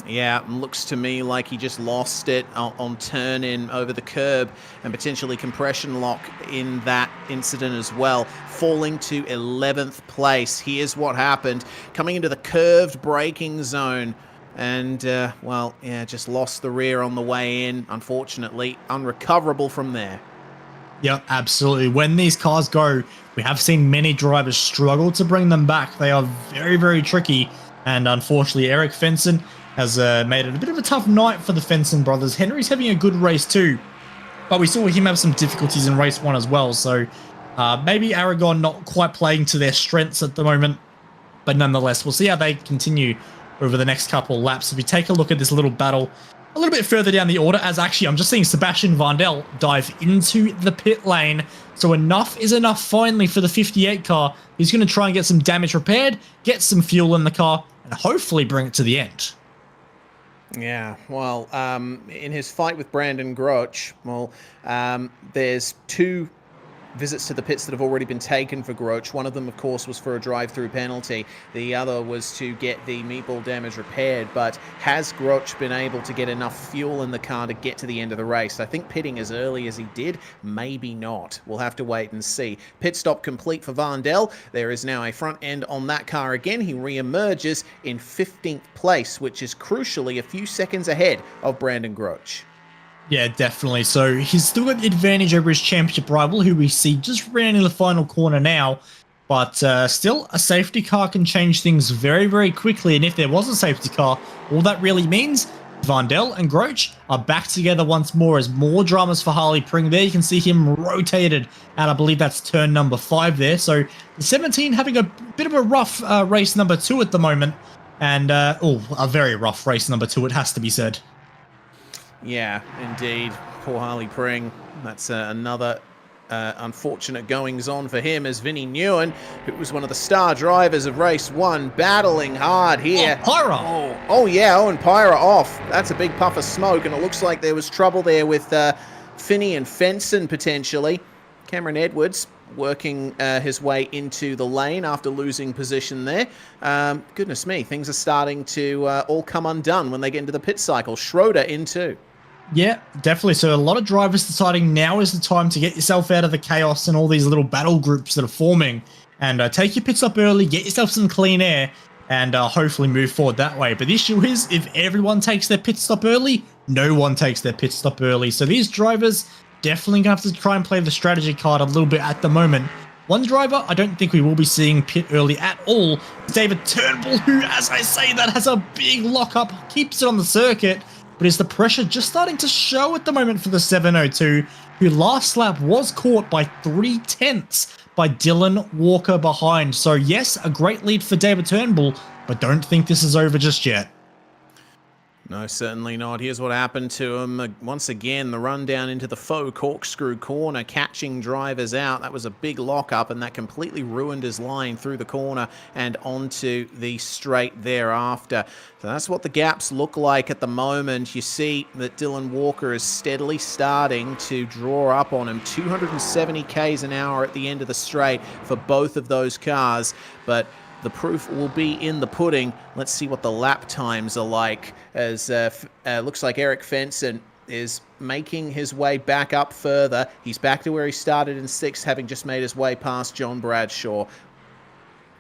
C: Yeah, looks to me like he just lost it on turn-in over the curb, and potentially compression lock in that incident as well, falling to 11th place. Here's what happened. Coming into the curved braking zone, and, well, yeah, just lost the rear on the way in. Unfortunately, unrecoverable from there.
B: Yep, absolutely. When these cars go, we have seen many drivers struggle to bring them back. They are very, very tricky, and unfortunately, Eric Fenson has made it a bit of a tough night for the Fenson brothers. Henry's having a good race too, but we saw him have some difficulties in race 1 as well, so maybe Aragon not quite playing to their strengths at the moment, but nonetheless, we'll see how they continue over the next couple of laps. If we take a look at this little battle a little bit further down the order, as actually I'm just seeing Sebastian Vandel dive into the pit lane, so enough is enough finally for the 58 car. He's going to try and get some damage repaired, get some fuel in the car, and hopefully bring it to the end.
C: Yeah, well, in his fight with Brandon Groch, well, there's 2 visits to the pits that have already been taken for Groch. One of them, of course, was for a drive-through penalty. The other was to get the meatball damage repaired. But has Groch been able to get enough fuel in the car to get to the end of the race? I think pitting as early as he did, maybe not. We'll have to wait and see. Pit stop complete for Vandel. There is now a front end on that car again. He re-emerges in 15th place, which is crucially a few seconds ahead of Brandon Groch.
B: Yeah, definitely. So he's still got the advantage over his championship rival, who we see just rounding the final corner now. But still, a safety car can change things very, very quickly. And if there was a safety car, all that really means Vandel and Groch are back together once more, as more dramas for Harley Pring there. You can see him rotated out. I believe that's turn number 5 there. So the 17 having a bit of a rough race number 2 at the moment. And, a very rough race number 2, it has to be said.
C: Yeah, indeed. Poor Harley Pring. That's another unfortunate goings-on for him, as Vinnie Nguyen, who was one of the star drivers of race 1, battling hard here.
B: Oh, Pyra!
C: Oh yeah, and Pyra off. That's a big puff of smoke, and it looks like there was trouble there with Finney and Fenson, potentially. Cameron Edwards working his way into the lane after losing position there. Goodness me, things are starting to all come undone when they get into the pit cycle. Schroeder in too.
B: Yeah, definitely. So a lot of drivers deciding now is the time to get yourself out of the chaos and all these little battle groups that are forming, and take your pit stop early, get yourself some clean air, and hopefully move forward that way. But the issue is, if everyone takes their pit stop early, no one takes their pit stop early. So these drivers definitely going to have to try and play the strategy card a little bit at the moment. One driver I don't think we will be seeing pit early at all is David Turnbull, who, as I say that, has a big lockup, keeps it on the circuit. But is the pressure just starting to show at the moment for the 702, who last lap was caught by 3/10 by Dylan Walker behind. So yes, a great lead for David Turnbull, but don't think this is over just yet.
C: No, certainly not. Here's what happened to him. Once again, the run down into the faux corkscrew corner, catching drivers out. That was a big lockup, and that completely ruined his line through the corner and onto the straight thereafter. So that's what the gaps look like at the moment. You see that Dylan Walker is steadily starting to draw up on him. 270 k's an hour at the end of the straight for both of those cars, but the proof will be in the pudding. Let's see what the lap times are like, as looks like Eric Fenson is making his way back up further. He's back to where he started in 6th, having just made his way past John Bradshaw.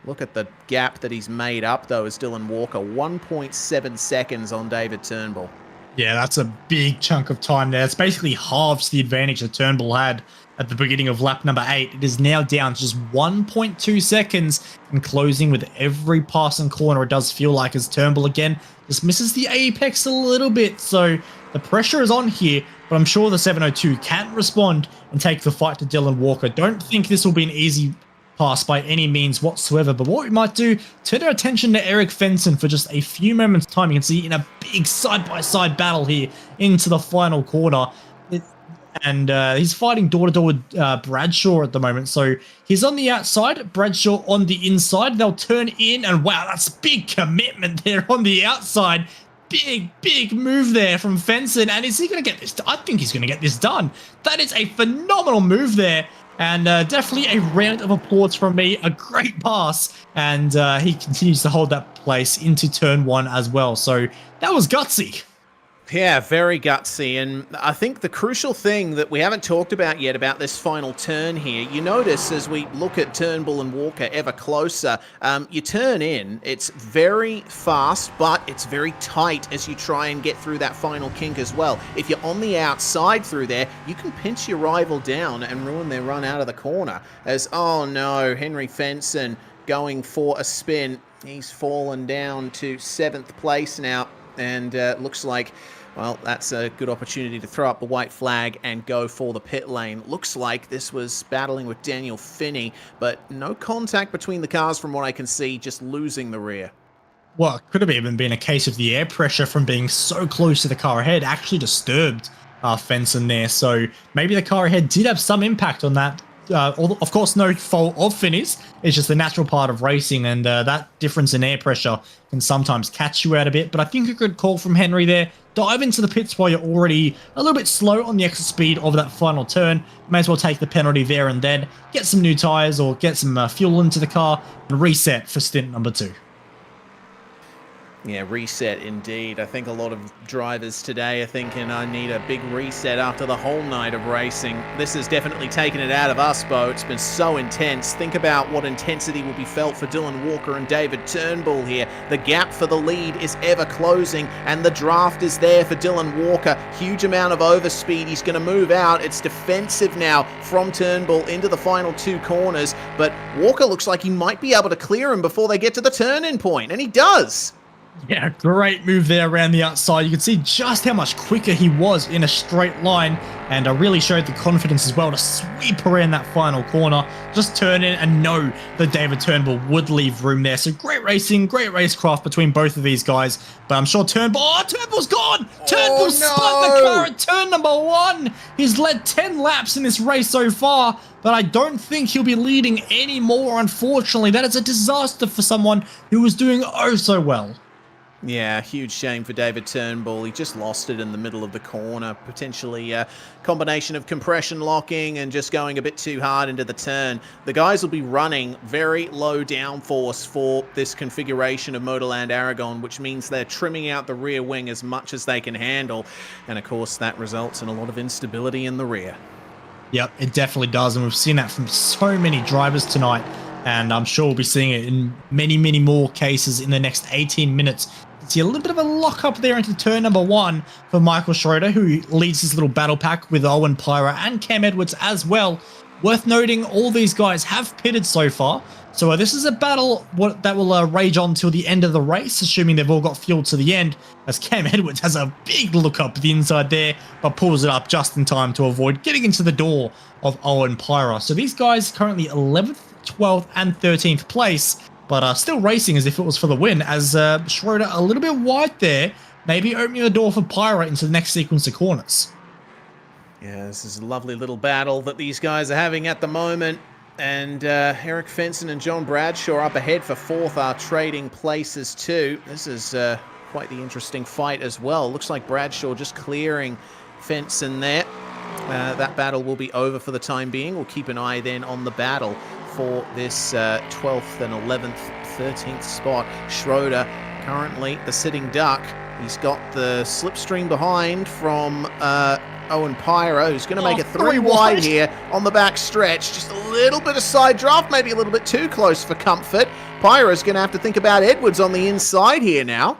C: Look at the gap that he's made up, though, as Dylan Walker. 1.7 seconds on David Turnbull.
B: Yeah, that's a big chunk of time there. It's basically halves the advantage that Turnbull had at the beginning of lap number 8. It is now down to just 1.2 seconds and closing with every passing corner. It does feel like, as Turnbull again just misses the apex a little bit. So the pressure is on here, but I'm sure the 702 can respond and take the fight to Dylan Walker. Don't think this will be an easy pass by any means whatsoever, but what we might do, turn our attention to Eric Fenson for just a few moments time. You can see in a big side-by-side battle here into the final corner. And he's fighting door-to-door with Bradshaw at the moment. So he's on the outside, Bradshaw on the inside. They'll turn in, and wow, that's big commitment there on the outside. Big move there from Fenson. And is he going to get this? I think he's going to get this done. That is a phenomenal move there. And definitely a round of applause from me. A great pass. And he continues to hold that place into turn 1 as well. So that was gutsy.
C: Yeah, very gutsy, and I think the crucial thing that we haven't talked about yet about this final turn here, you notice as we look at Turnbull and Walker ever closer, you turn in, it's very fast, but it's very tight as you try and get through that final kink as well. If you're on the outside through there, you can pinch your rival down and ruin their run out of the corner. As, oh no, Henry Fenson going for a spin. He's fallen down to 7th place now. And looks like, well, that's a good opportunity to throw up the white flag and go for the pit lane. Looks like this was battling with Daniel Finney, but no contact between the cars from what I can see, just losing the rear.
B: Well, it could have even been a case of the air pressure from being so close to the car ahead actually disturbed Fenson there. So maybe the car ahead did have some impact on that. Of course, no fault of Finney's. It's just the natural part of racing, and that difference in air pressure can sometimes catch you out a bit. But I think a good call from Henry there. Dive into the pits while you're already a little bit slow on the exit speed of that final turn. May as well take the penalty there and then. Get some new tyres or get some fuel into the car and reset for stint number 2.
C: Yeah, reset indeed. I think a lot of drivers today are thinking, I need a big reset after the whole night of racing. This has definitely taken it out of us, Bo. It's been so intense. Think about what intensity will be felt for Dylan Walker and David Turnbull here. The gap for the lead is ever closing, and the draft is there for Dylan Walker. Huge amount of overspeed. He's going to move out. It's defensive now from Turnbull into the final 2 corners, but Walker looks like he might be able to clear him before they get to the turn-in point, and he does.
B: Yeah, great move there around the outside. You can see just how much quicker he was in a straight line, and really showed the confidence as well to sweep around that final corner, just turn in and know that David Turnbull would leave room there. So great racing, great racecraft between both of these guys. But I'm sure Turnbull's gone! Turnbull spun the car at turn number 1! He's led 10 laps in this race so far, but I don't think he'll be leading anymore, unfortunately. That is a disaster for someone who was doing oh so well.
C: Yeah, huge shame for David Turnbull. He just lost it in the middle of the corner. Potentially a combination of compression locking and just going a bit too hard into the turn. The guys will be running very low downforce for this configuration of Motorland Aragon, which means they're trimming out the rear wing as much as they can handle. And of course, that results in a lot of instability in the rear.
B: Yep, it definitely does. And we've seen that from so many drivers tonight. And I'm sure we'll be seeing it in many, many more cases in the next 18 minutes. You see a little bit of a lock up there into turn number 1 for Michael Schroeder, who leads his little battle pack with Owen Pyra and Cam Edwards as well. Worth noting, all these guys have pitted so far. So this is a battle that will rage on till the end of the race, assuming they've all got fuel to the end, as Cam Edwards has a big look up the inside there, but pulls it up just in time to avoid getting into the door of Owen Pyra. So these guys currently 11th, 12th and 13th place, but still racing as if it was for the win, as Schroeder a little bit wide there, maybe opening the door for Pyra into the next sequence of corners.
C: Yeah, this is a lovely little battle that these guys are having at the moment. And Eric Fenson and John Bradshaw up ahead for 4th are trading places too. This is quite the interesting fight as well. Looks like Bradshaw just clearing Fenson there. That battle will be over for the time being. We'll keep an eye then on the battle for this 12th and 11th, 13th spot. Schroeder, currently the sitting duck. He's got the slipstream behind from Owen Pyra, who's going to make it 3 wide here on the back stretch. Just a little bit of side draft, maybe a little bit too close for comfort. Pyra's going to have to think about Edwards on the inside here now.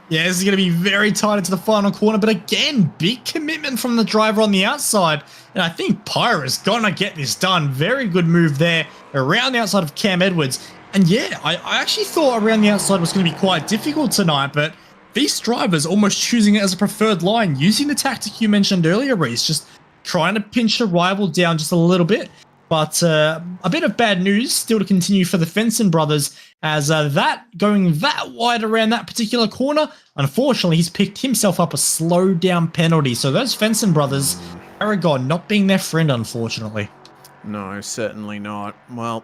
B: Yeah, this is going to be very tight into the final corner, but again, big commitment from the driver on the outside. And I think Pyra's going to get this done. Very good move there around the outside of Cam Edwards. And yeah, I actually thought around the outside was going to be quite difficult tonight, but these drivers almost choosing it as a preferred line, using the tactic you mentioned earlier, Reese, just trying to pinch a rival down just a little bit. But a bit of bad news still to continue for the Fenson brothers, as that going that wide around that particular corner, unfortunately, he's picked himself up a slow down penalty. So those Fenson brothers, Aragon not being their friend, unfortunately.
C: No, certainly not. Well,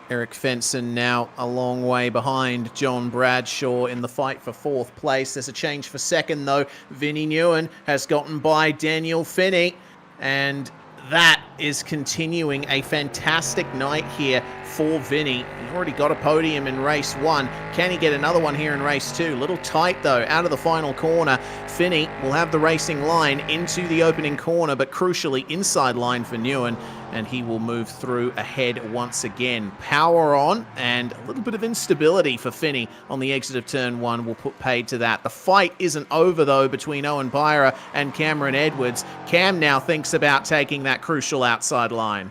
C: Eric Fenson now a long way behind John Bradshaw in the fight for 4th place. There's a change for 2nd, though. Vinnie Nguyen has gotten by Daniel Finney, and that is continuing a fantastic night here for Vinny. He's already got a podium in race 1. Can he get another one here in race 2? Little tight though, out of the final corner. Finney will have the racing line into the opening corner, but crucially inside line for Nguyen, and he will move through ahead once again. Power on, and a little bit of instability for Finney on the exit of turn 1 will put paid to that. The fight isn't over though between Owen Pyra and Cameron Edwards. Cam now thinks about taking that crucial outside line.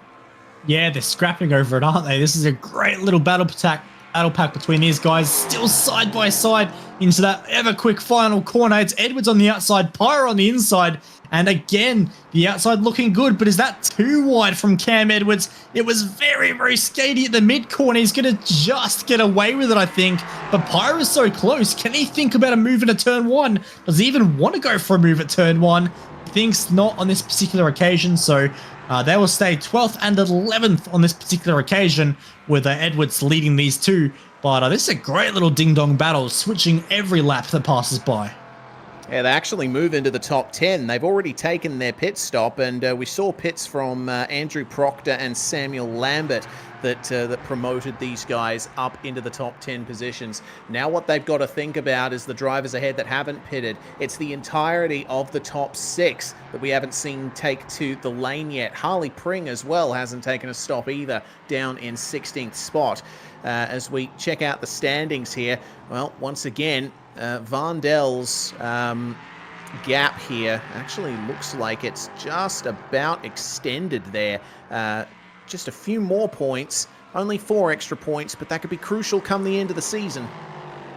B: Yeah, they're scrapping over it, aren't they? This is a great little battle pack between these guys, still side by side into that ever quick final corner. It's Edwards on the outside, Pyra on the inside, and again, the outside looking good, but is that too wide from Cam Edwards? It was very, very skatey at the mid corner. He's going to just get away with it, I think, but Pyra's so close. Can he think about a move into turn 1? Does he even want to go for a move at turn 1? Thinks not on this particular occasion, so they will stay 12th and 11th on this particular occasion, with Edwards leading these two. But this is a great little ding-dong battle, switching every lap that passes by.
C: Yeah, they actually move into the top 10. They've already taken their pit stop, and we saw pits from Andrew Proctor and Samuel Lambert that promoted these guys up into the top 10 positions. Now what they've got to think about is the drivers ahead that haven't pitted. It's the entirety of the top 6 that we haven't seen take to the lane yet. Harley Pring as well hasn't taken a stop either, down in 16th spot. As we check out the standings here, well, once again, Vandel's gap here actually looks like it's just about extended there. Just a few more points, only 4 extra points, but that could be crucial come the end of the season.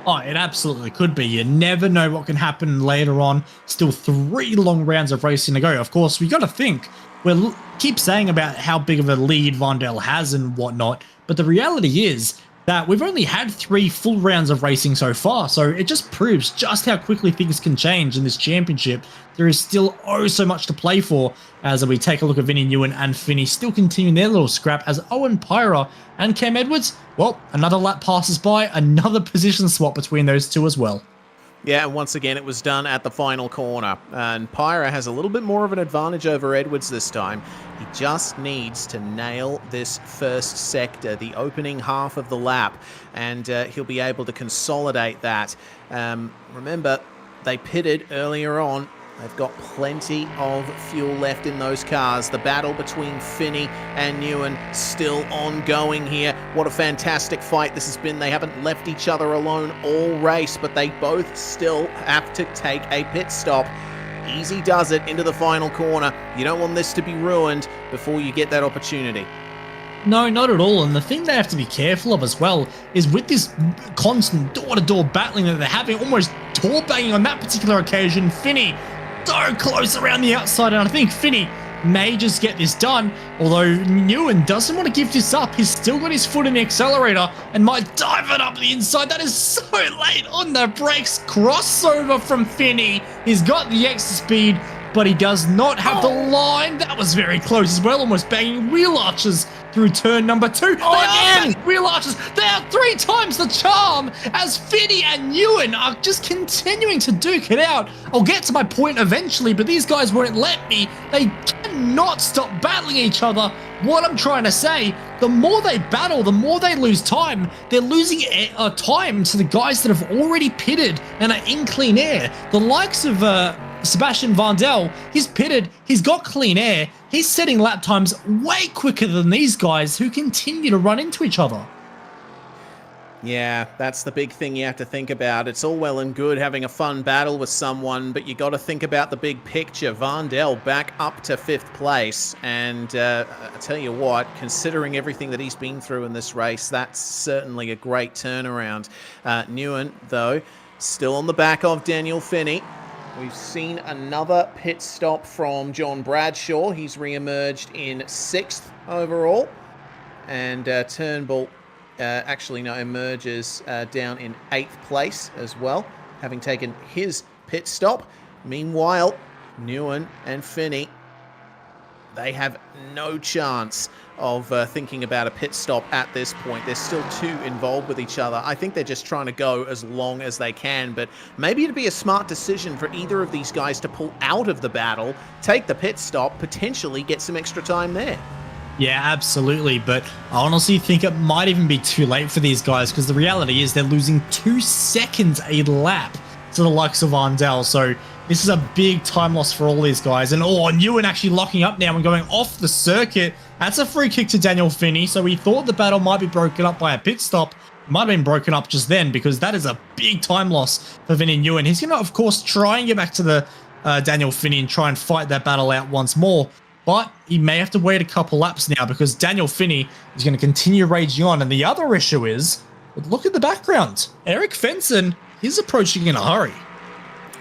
B: Oh, it absolutely could be. You never know what can happen later on. Still 3 long rounds of racing to go. Of course, we got to think. We'll keep saying about how big of a lead Vandel has and whatnot, but the reality is that we've only had 3 full rounds of racing so far, so it just proves just how quickly things can change in this championship. There is still oh so much to play for as we take a look at Vinny Nguyen and Finney still continuing their little scrap as Owen Pyra and Cam Edwards, well, another lap passes by, another position swap between those two as well.
C: Yeah, and once again, it was done at the final corner. And Pyra has a little bit more of an advantage over Edwards this time. He just needs to nail this first sector, the opening half of the lap, and he'll be able to consolidate that. Remember, they pitted earlier on. They've got plenty of fuel left in those cars. The battle between Finney and Nguyen still ongoing here. What a fantastic fight this has been. They haven't left each other alone all race, but they both still have to take a pit stop. Easy does it into the final corner. You don't want this to be ruined before you get that opportunity.
B: No, not at all. And the thing they have to be careful of as well is with this constant door-to-door battling that they're having, almost door banging on that particular occasion, Finney so close around the outside, and I think Finney may just get this done, although Nguyen doesn't want to give this up. He's still got his foot in the accelerator and might dive it up the inside. That is so late on the brakes. Crossover from Finney. He's got the extra speed, but he does not have the line. That was very close as well, almost banging wheel arches through turn number 2. Again! Wheel arches. They are 3 times the charm as Finney and Nguyen are just continuing to duke it out. I'll get to my point eventually, but these guys won't let me. They cannot stop battling each other. What I'm trying to say, the more they battle, the more they lose time. They're losing time to the guys that have already pitted and are in clean air. The likes of Sebastian Vandel, he's pitted, he's got clean air, he's setting lap times way quicker than these guys who continue to run into each other.
C: Yeah, that's the big thing you have to think about. It's all well and good having a fun battle with someone, but you got to think about the big picture. Vandel back up to 5th place, and I tell you what, considering everything that he's been through in this race, that's certainly a great turnaround. Nguyen, though, still on the back of Daniel Finney. We've seen another pit stop from John Bradshaw. He's re-emerged in 6th overall. And Turnbull emerges down in 8th place as well, having taken his pit stop. Meanwhile, Nguyen and Finney, they have no chance of thinking about a pit stop at this point. They're still too involved with each other. I think they're just trying to go as long as they can, but maybe it'd be a smart decision for either of these guys to pull out of the battle, take the pit stop, potentially get some extra time there.
B: Yeah, absolutely, but I honestly think it might even be too late for these guys because the reality is they're losing 2 seconds a lap to the likes of Vandel, so this is a big time loss for all these guys. And Nguyen actually locking up now and going off the circuit. That's a free kick to Daniel Finney, so we thought the battle might be broken up by a pit stop. It might have been broken up just then because that is a big time loss for Vinny Nguyen. He's going to, of course, try and get back to the Daniel Finney and try and fight that battle out once more. But he may have to wait a couple laps now because Daniel Finney is going to continue raging on. And the other issue is, look at the background. Eric Fenson is approaching in a hurry.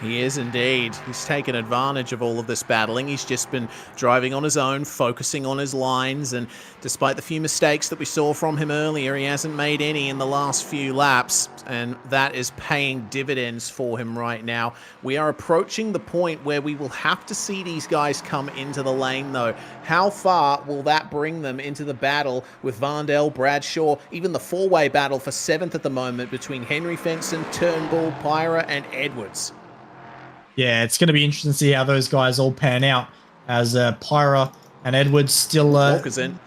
C: He is indeed. He's taken advantage of all of this battling. He's just been driving on his own, focusing on his lines, and despite the few mistakes that we saw from him earlier, he hasn't made any in the last few laps, and that is paying dividends for him right now. We are approaching the point where we will have to see these guys come into the lane, though. How far will that bring them into the battle with Vandel, Bradshaw, even the four-way battle for 7th at the moment between Henry Fenson, Turnbull, Pyra, and Edwards?
B: Yeah, it's going to be interesting to see how those guys all pan out as Pyra and Edwards still...
C: Walker's in.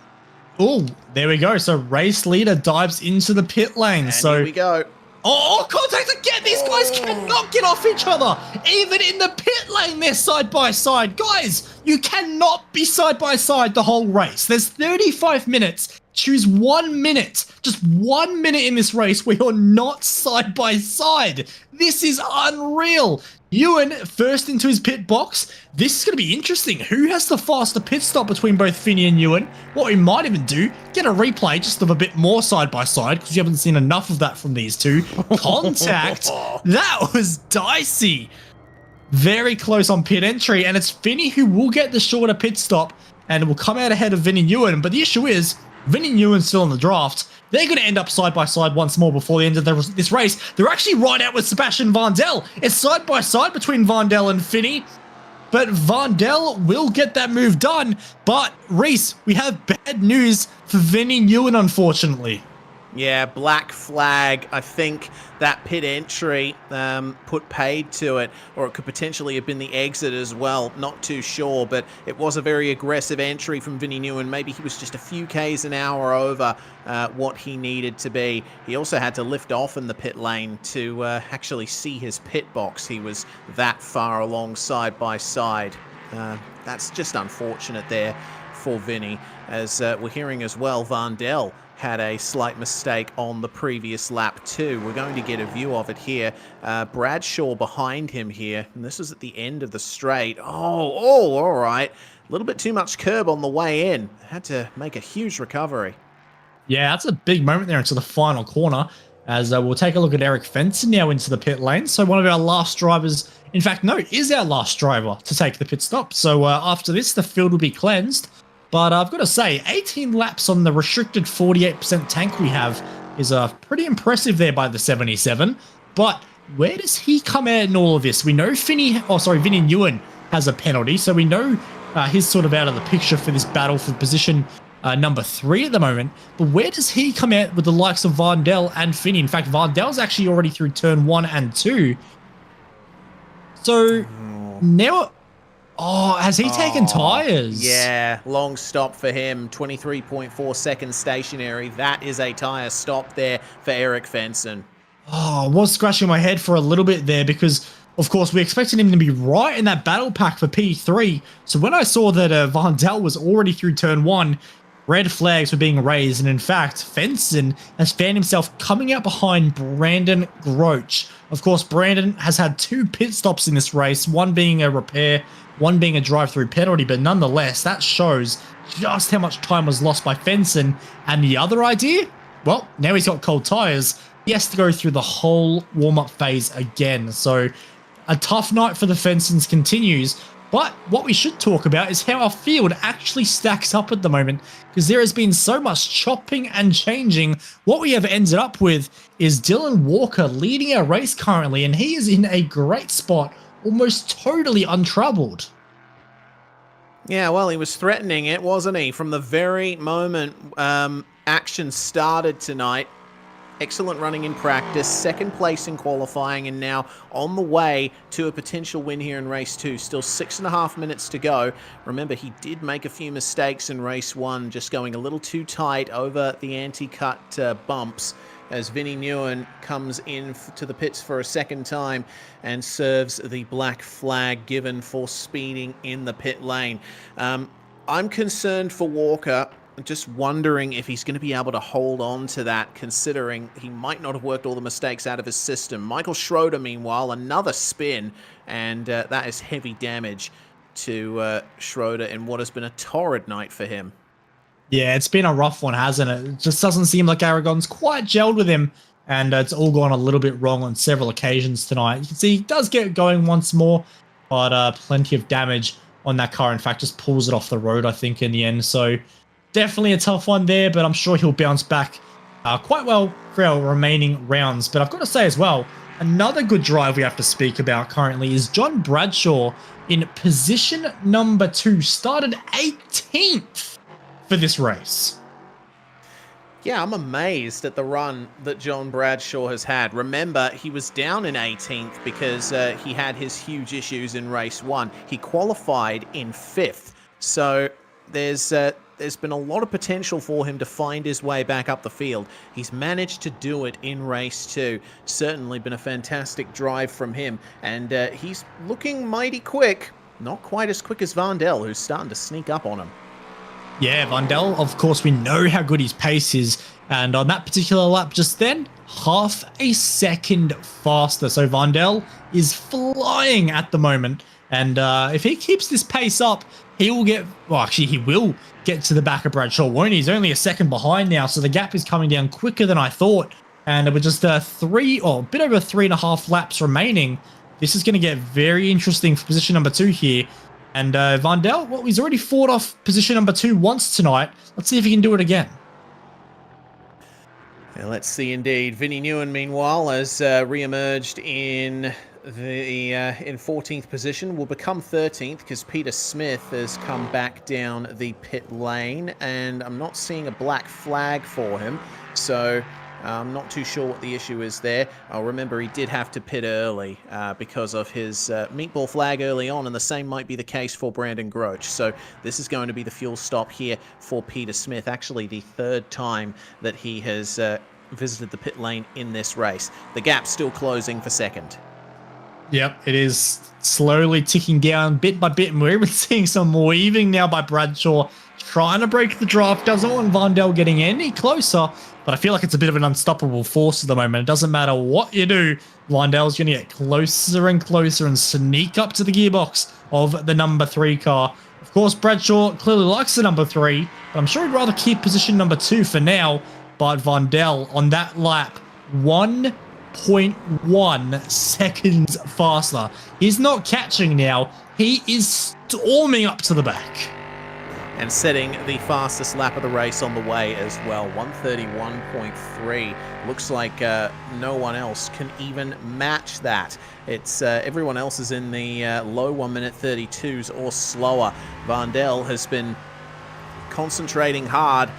B: Oh, there we go. So race leader dives into the pit lane.
C: And
B: so
C: here we go.
B: Oh, contact again. These guys cannot get off each other. Even in the pit lane, they're side by side. Guys, you cannot be side by side the whole race. There's 35 minutes. Choose 1 minute, just 1 minute in this race where you're not side by side. This is unreal. Ewan first into his pit box. This is going to be interesting. Who has the faster pit stop between both Finney and Ewan? What we might even do, get a replay just of a bit more side by side because you haven't seen enough of that from these two. Contact. That was dicey. Very close on pit entry, and it's Finney who will get the shorter pit stop and will come out ahead of Vinny Ewan. But the issue is, Vinny Nguyen's still in the draft. They're going to end up side by side once more before the end of this race. They're actually right out with Sebastian Vandel. It's side by side between Vandel and Finney. But Vandel will get that move done. But, Reese, we have bad news for Vinny Nguyen, unfortunately.
C: Yeah, black flag. I think that pit entry put paid to it, or it could potentially have been the exit as well. Not too sure, but it was a very aggressive entry from Vinny Nguyen. Maybe he was just a few Ks an hour over what he needed to be. He also had to lift off in the pit lane to actually see his pit box. He was that far along side by side. That's just unfortunate there for Vinny, as we're hearing as well, Vandel had a slight mistake on the previous lap too. We're going to get a view of it here. Bradshaw behind him here, and this is at the end of the straight. Oh, all right. A little bit too much curb on the way in. Had to make a huge recovery.
B: Yeah, that's a big moment there into the final corner, as we'll take a look at Eric Fenson now into the pit lane. So one of our last drivers, in fact, no, is our last driver to take the pit stop. So after this, the field will be cleansed. But I've got to say, 18 laps on the restricted 48% tank we have is pretty impressive there by the 77. But where does he come out in all of this? We know Vinny Nguyen has a penalty, so we know he's sort of out of the picture for this battle for position number 3 at the moment. But where does he come out with the likes of Vandel and Finney? In fact, Vandel's actually already through turn 1 and 2. So now... Oh, has he taken tyres?
C: Yeah, long stop for him. 23.4 seconds stationary. That is a tyre stop there for Eric Fenson.
B: Oh, I was scratching my head for a little bit there because, of course, we expected him to be right in that battle pack for P3. So when I saw that Vandel was already through turn 1, red flags were being raised. And in fact, Fenson has found himself coming out behind Brandon Groach. Of course, Brandon has had 2 pit stops in this race, one being a repair, one being a drive-through penalty, but nonetheless, that shows just how much time was lost by Fenson. And the other idea? Well, now he's got cold tyres. He has to go through the whole warm-up phase again. So a tough night for the Fensons continues. But what we should talk about is how our field actually stacks up at the moment, because there has been so much chopping and changing. What we have ended up with is Dylan Walker leading our race currently, and he is in a great spot, almost totally untroubled.
C: Yeah, well, he was threatening it, wasn't he? From the very moment action started tonight. Excellent running in practice, second place in qualifying, and now on the way to a potential win here in race 2. Still 6.5 minutes to go. Remember, he did make a few mistakes in race 1, just going a little too tight over the anti-cut bumps, as Vinny Nguyen comes in to the pits for a second time and serves the black flag given for speeding in the pit lane. I'm concerned for Walker. Just wondering if he's going to be able to hold on to that, considering he might not have worked all the mistakes out of his system. Michael Schroeder, meanwhile, another spin, and that is heavy damage to Schroeder in what has been a torrid night for him.
B: Yeah, it's been a rough one, hasn't it? It just doesn't seem like Aragon's quite gelled with him, and it's all gone a little bit wrong on several occasions tonight. You can see he does get going once more, but plenty of damage on that car. In fact, just pulls it off the road, I think, in the end. So definitely a tough one there, but I'm sure he'll bounce back quite well for our remaining rounds. But I've got to say as well, another good drive we have to speak about currently is John Bradshaw in position number 2, started 18th for this race.
C: Yeah, I'm amazed at the run that John Bradshaw has had. Remember, he was down in 18th because he had his huge issues in race 1. He qualified in 5th. So there's been a lot of potential for him to find his way back up the field. He's managed to do it in race 2. Certainly been a fantastic drive from him. And he's looking mighty quick. Not quite as quick as Vandel, who's starting to sneak up on him.
B: Yeah, Vandel, of course, we know how good his pace is. And on that particular lap just then, half a second faster. So Vandel is flying at the moment. And if he keeps this pace up, he will get, well, actually, he will get to the back of Bradshaw, won't he? He's only a second behind now, so the gap is coming down quicker than I thought. And with just a bit over 3.5 laps remaining, this is going to get very interesting for position number 2 here. And Vandel, well, he's already fought off position number 2 once tonight. Let's see if he can do it again.
C: Yeah, let's see indeed. Vinnie Nguyen, meanwhile, has re-emerged in in 14th position, will become 13th because Peter Smith has come back down the pit lane, and I'm not seeing a black flag for him, so I'm not too sure what the issue is there. I'll remember he did have to pit early because of his meatball flag early on, and the same might be the case for Brandon Groach. So this is going to be the fuel stop here for Peter Smith, actually the third time that he has visited the pit lane in this race. The gap's still closing for second.
B: Yep, it is slowly ticking down bit by bit, and we're even seeing some weaving now by Bradshaw, trying to break the draft. Doesn't want Vondel getting any closer, but I feel like it's a bit of an unstoppable force at the moment. It doesn't matter what you do, Vondel's going to get closer and closer and sneak up to the gearbox of the number 3 car. Of course, Bradshaw clearly likes the number 3, but I'm sure he'd rather keep position number 2 for now. But Vondel on that lap, 1.1 seconds faster. He's not catching now. He is storming up to the back.
C: And setting the fastest lap of the race on the way as well, 131.3. Looks like no one else can even match that. It's everyone else is in the low 1-minute 32s or slower. Vondel has been concentrating hard,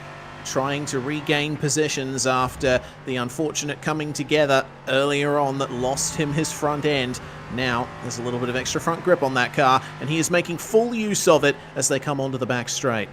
C: trying to regain positions after the unfortunate coming together earlier on that lost him his front end. Now there's a little bit of extra front grip on that car, and he is making full use of it as they come onto the back straight.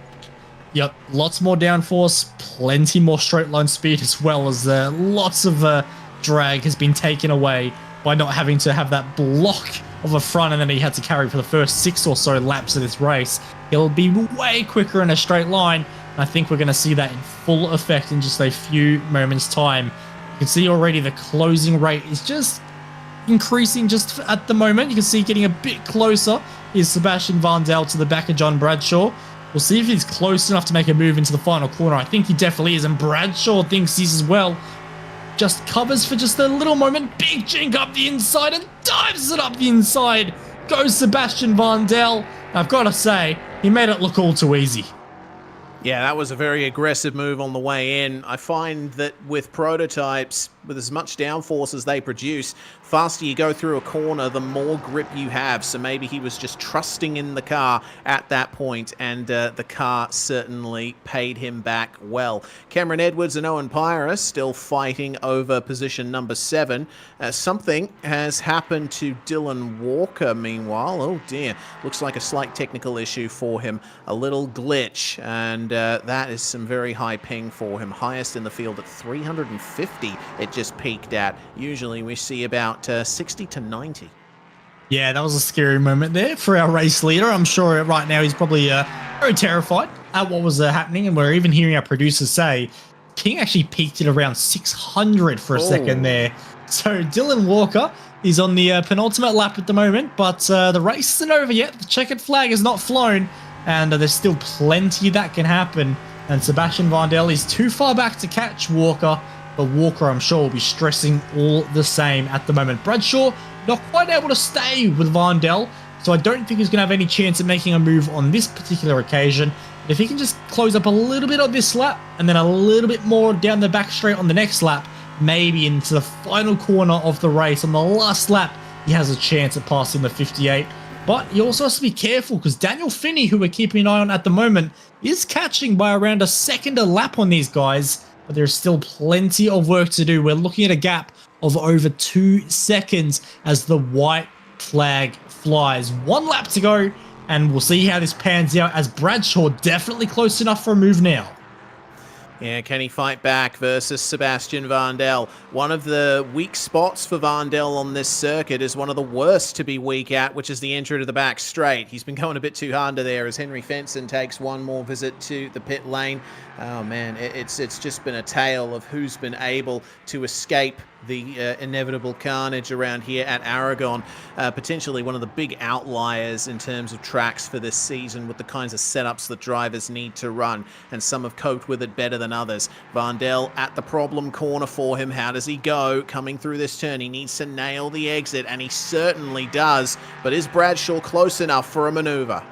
B: Yep, lots more downforce, plenty more straight line speed, as well as lots of drag has been taken away by not having to have that block of a front, and then he had to carry for the first 6 or so laps of this race. He'll be way quicker in a straight line. I think we're going to see that in full effect in just a few moments' time. You can see already the closing rate is just increasing just at the moment. You can see getting a bit closer is Sebastian Vondel to the back of John Bradshaw. We'll see if he's close enough to make a move into the final corner. I think he definitely is, and Bradshaw thinks he's as well. Just covers for just a little moment. Big jink up the inside and dives it up the inside. Goes Sebastian Vondel. I've got to say, he made it look all too easy.
C: Yeah, that was a very aggressive move on the way in. I find that with prototypes, with as much downforce as they produce, faster you go through a corner, the more grip you have. So maybe he was just trusting in the car at that point, and the car certainly paid him back well. Cameron Edwards and Owen Pyrus still fighting over position number 7. Something has happened to Dylan Walker, meanwhile. Oh dear, looks like a slight technical issue for him. A little glitch, and that is some very high ping for him. Highest in the field at 350 it just peaked at. Usually we see about 60 to 90.
B: Yeah, that was a scary moment there for our race leader. I'm sure right now he's probably very terrified at what was happening, and we're even hearing our producers say ping actually peaked at around 600 for a second there. So Dylan Walker is on the penultimate lap at the moment, but the race isn't over yet. The checkered flag is not flown, and there's still plenty that can happen. And Sebastian Vondel is too far back to catch Walker, but Walker, I'm sure, will be stressing all the same at the moment. Bradshaw not quite able to stay with Vondel, so I don't think he's going to have any chance at making a move on this particular occasion. If he can just close up a little bit on this lap, and then a little bit more down the back straight on the next lap, maybe into the final corner of the race on the last lap, he has a chance at passing the 58. But he also has to be careful, because Daniel Finney, who we're keeping an eye on at the moment, is catching by around a second a lap on these guys. But there's still plenty of work to do. We're looking at a gap of over 2 seconds as the white flag flies. 1 lap to go, and we'll see how this pans out, as Bradshaw definitely close enough for a move now.
C: Yeah, can he fight back versus Sebastian Vondel? One of the weak spots for Vondel on this circuit is one of the worst to be weak at, which is the entry to the back straight. He's been going a bit too hard to there as Henry Fenson takes one more visit to the pit lane. Oh man, it's just been a tale of who's been able to escape the inevitable carnage around here at Aragon. Potentially one of the big outliers in terms of tracks for this season, with the kinds of setups that drivers need to run, and some have coped with it better than others. Vondel at the problem corner for him. How does he go coming through this turn? He needs to nail the exit, and he certainly does, but is Bradshaw close enough for a maneuver?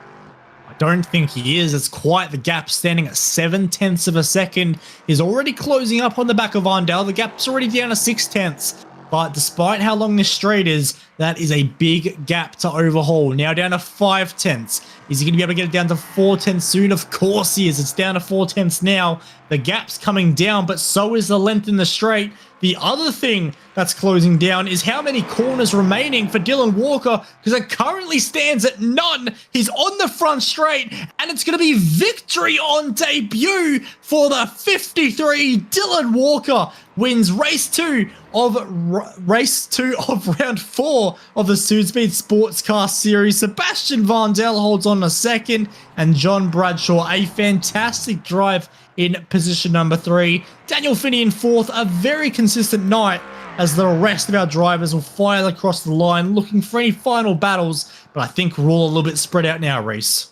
B: I don't think he is. It's quite the gap, standing at 0.7 of a second. He's already closing up on the back of Vandal. The gap's already down to 0.6. But despite how long this straight is, that is a big gap to overhaul. Now down to 0.5. Is he going to be able to get it down to 0.4 soon? Of course he is. It's down to 0.4 now. The gap's coming down, but so is the length in the straight. The other thing that's closing down is how many corners remaining for Dylan Walker, because it currently stands at none. He's on the front straight, and it's going to be victory on debut for the 53. Dylan Walker wins race two of round 4 of the Südspeed Sportscar Series. Sebastian Vandal holds on a second, and John Bradshaw a fantastic drive in position number 3. Daniel Finney in 4th, a very consistent night as the rest of our drivers will file across the line looking for any final battles, but I think we're all a little bit spread out now, Reese.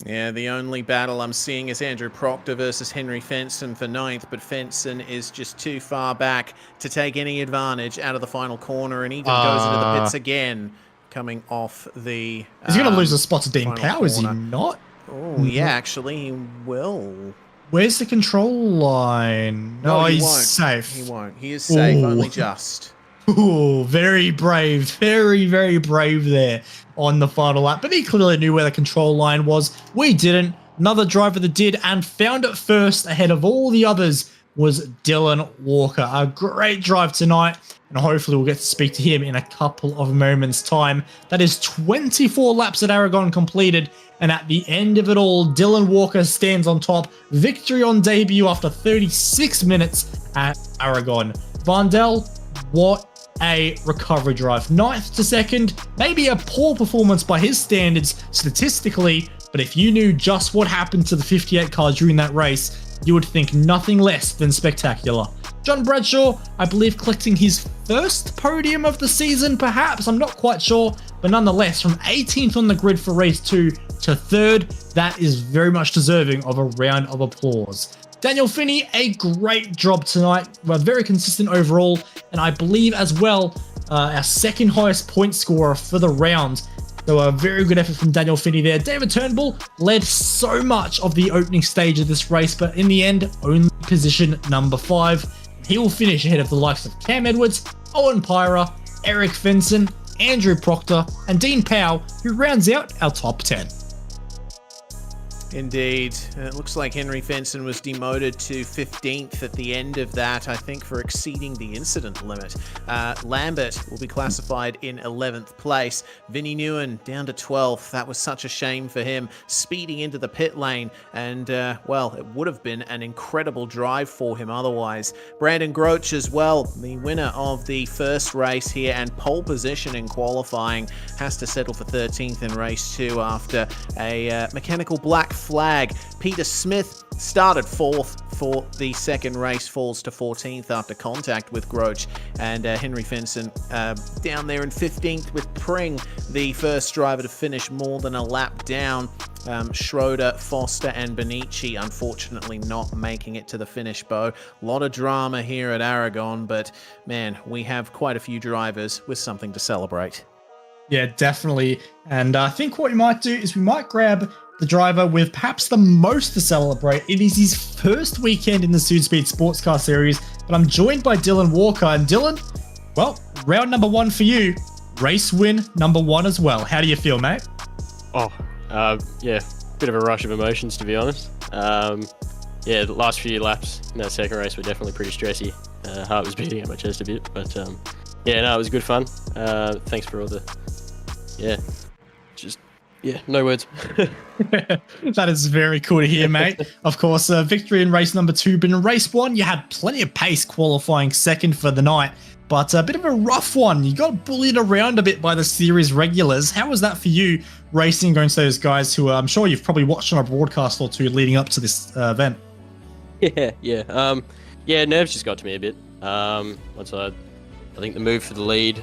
C: Yeah, the only battle I'm seeing is Andrew Proctor versus Henry Fenson for 9th, but Fenson is just too far back to take any advantage out of the final corner and even goes into the pits again, coming off the...
B: He's going to lose a spot to Dean Powell,
C: corner.
B: is he not?
C: Oh, yeah, actually, he will.
B: Where's the control line? No,
C: he
B: he's
C: won't.
B: safe.
C: He won't. He is safe,
B: Ooh.
C: only just.
B: Ooh, very brave. Very, very brave there on the final lap. But he clearly knew where the control line was. We didn't. Another driver that did and found it first ahead of all the others was Dylan Walker. A great drive tonight, and hopefully we'll get to speak to him in a couple of moments' time. That is 24 laps at Aragon completed, and at the end of it all, Dylan Walker stands on top. Victory on debut after 36 minutes at Aragon. Vandal, what a recovery drive. 9th to 2nd, maybe a poor performance by his standards statistically, but if you knew just what happened to the 58 car during that race, you would think nothing less than spectacular. John Bradshaw, I believe, collecting his first podium of the season, perhaps. I'm not quite sure, but nonetheless, from 18th on the grid for race 2 to 3rd, that is very much deserving of a round of applause. Daniel Finney, a great job tonight. We're very consistent overall, and I believe as well, our second highest point scorer for the round. So a very good effort from Daniel Finney there. David Turnbull led so much of the opening stage of this race, but in the end, only position number 5. He will finish ahead of the likes of Cam Edwards, Owen Pyra, Eric Fenson, Andrew Proctor, and Dean Powell, who rounds out our top 10.
C: Indeed. It looks like Henry Fenson was demoted to 15th at the end of that, I think, for exceeding the incident limit. Lambert will be classified in 11th place. Vinnie Newen down to 12th. That was such a shame for him, speeding into the pit lane. And, well, it would have been an incredible drive for him otherwise. Brandon Groach as well, the winner of the first race here and pole position in qualifying, has to settle for 13th in race 2 after a mechanical black flag. Peter Smith started 4th for the second race, falls to 14th after contact with Groach, and Henry Fenson down there in 15th with Pring, the first driver to finish more than a lap down. Schroeder, Foster, and Benici unfortunately not making it to the finish, Bo. A lot of drama here at Aragon, but man, we have quite a few drivers with something to celebrate.
B: Yeah, definitely. And I think what we might do is we might grab the driver with perhaps the most to celebrate. It is his first weekend in the Südspeed Sportscar Series, but I'm joined by Dylan Walker. And Dylan, well, round number 1 for you, race win number 1 as well. How do you feel, mate?
D: Yeah, bit of a rush of emotions, to be honest. Yeah, the last few laps in that second race were definitely pretty stressy. Heart was beating at my chest a bit, but yeah, no, it was good fun. Thanks for all the, no words.
B: That is very cool to hear, mate. Of course, victory in race number 2, but in race 1, you had plenty of pace qualifying second for the night, but a bit of a rough one. You got bullied around a bit by the series regulars. How was that for you, racing against those guys who I'm sure you've probably watched on a broadcast or two leading up to this event?
D: Yeah, nerves just got to me a bit. Once I think the move for the lead,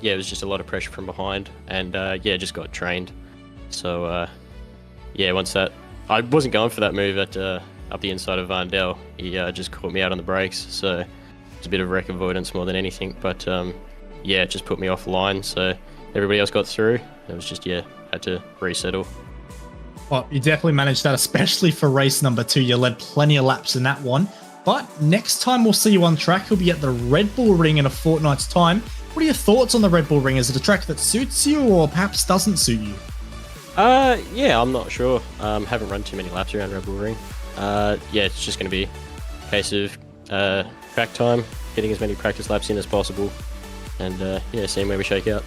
D: it was just a lot of pressure from behind, and just got trained. So once that, I wasn't going for that move at up the inside of Vandal. He just caught me out on the brakes, so it's a bit of wreck avoidance more than anything. But it just put me offline. So everybody else got through. It was just had to resettle.
B: Well, you definitely managed that, especially for race number 2. You led plenty of laps in that one. But next time we'll see you on track, you'll be at the Red Bull Ring in a fortnight's time. What are your thoughts on the Red Bull Ring? Is it a track that suits you or perhaps doesn't suit you?
D: Yeah, I'm not sure. Haven't run too many laps around Red Bull Ring. Yeah, it's just going to be a case of track time, getting as many practice laps in as possible, and yeah, seeing where we shake out.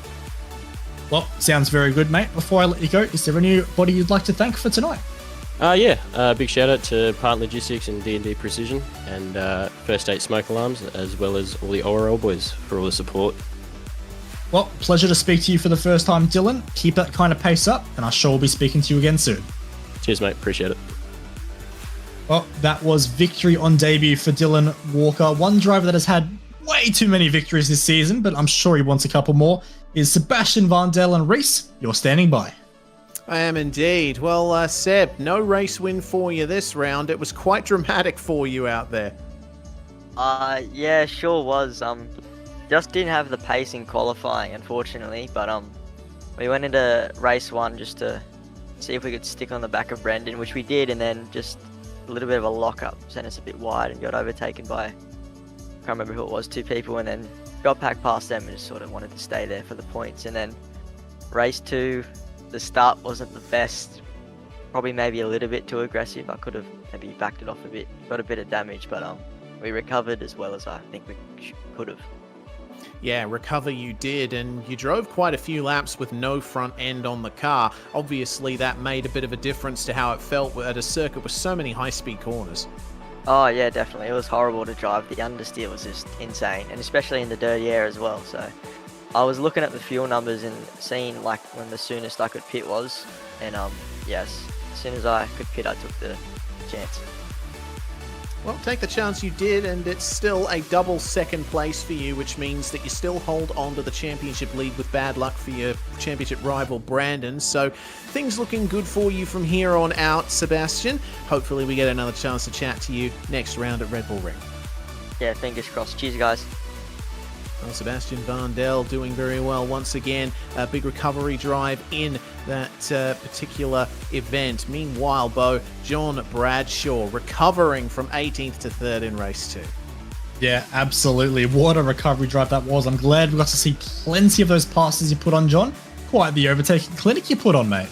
B: Well, sounds very good, mate. Before I let you go, is there anybody you'd like to thank for tonight?
D: Yeah, big shout out to Part Logistics and D&D Precision and First State Smoke Alarms, as well as all the ORL boys for all the support.
B: Well, pleasure to speak to you for the first time, Dylan. Keep that kind of pace up, and I sure will be speaking to you again soon.
D: Cheers, mate. Appreciate it.
B: Well, that was victory on debut for Dylan Walker. One driver that has had way too many victories this season, but I'm sure he wants a couple more, is Sebastian Vandel. And Reese, you're standing by.
C: I am indeed. Well, Seb, no race win for you this round. It was quite dramatic for you out there.
E: Yeah, sure was. Just didn't have the pace in qualifying, unfortunately, but we went into race 1 just to see if we could stick on the back of Brendan, which we did, and then just a little bit of a lock-up sent us a bit wide and got overtaken by, I can't remember who it was, 2 people, and then got back past them and just sort of wanted to stay there for the points. And then race 2, the start wasn't the best, probably maybe a little bit too aggressive. I could have maybe backed it off a bit, got a bit of damage, but we recovered as well as I think we could have.
C: Yeah, recover you did, and you drove quite a few laps with no front end on the car. Obviously, that made a bit of a difference to how it felt at a circuit with so many high-speed corners.
E: Oh yeah, definitely. It was horrible to drive. The understeer was just insane, and especially in the dirty air as well. So I was looking at the fuel numbers and seeing like when the soonest I could pit was, and yes, as soon as I could pit, I took the chance.
C: Well, take the chance you did, and it's still a double second place for you, which means that you still hold on to the championship lead with bad luck for your championship rival, Brandon. So things looking good for you from here on out, Sebastian. Hopefully we get another chance to chat to you next round at Red Bull Ring.
E: Yeah, fingers crossed. Cheers, guys.
C: Well, Sebastian Vandel doing very well once again. A big recovery drive in that particular event. Meanwhile, Bo, John Bradshaw recovering from 18th to 3rd in race 2.
B: Yeah, absolutely. What a recovery drive that was. I'm glad we got to see plenty of those passes you put on, John. Quite the overtaking clinic you put on, mate.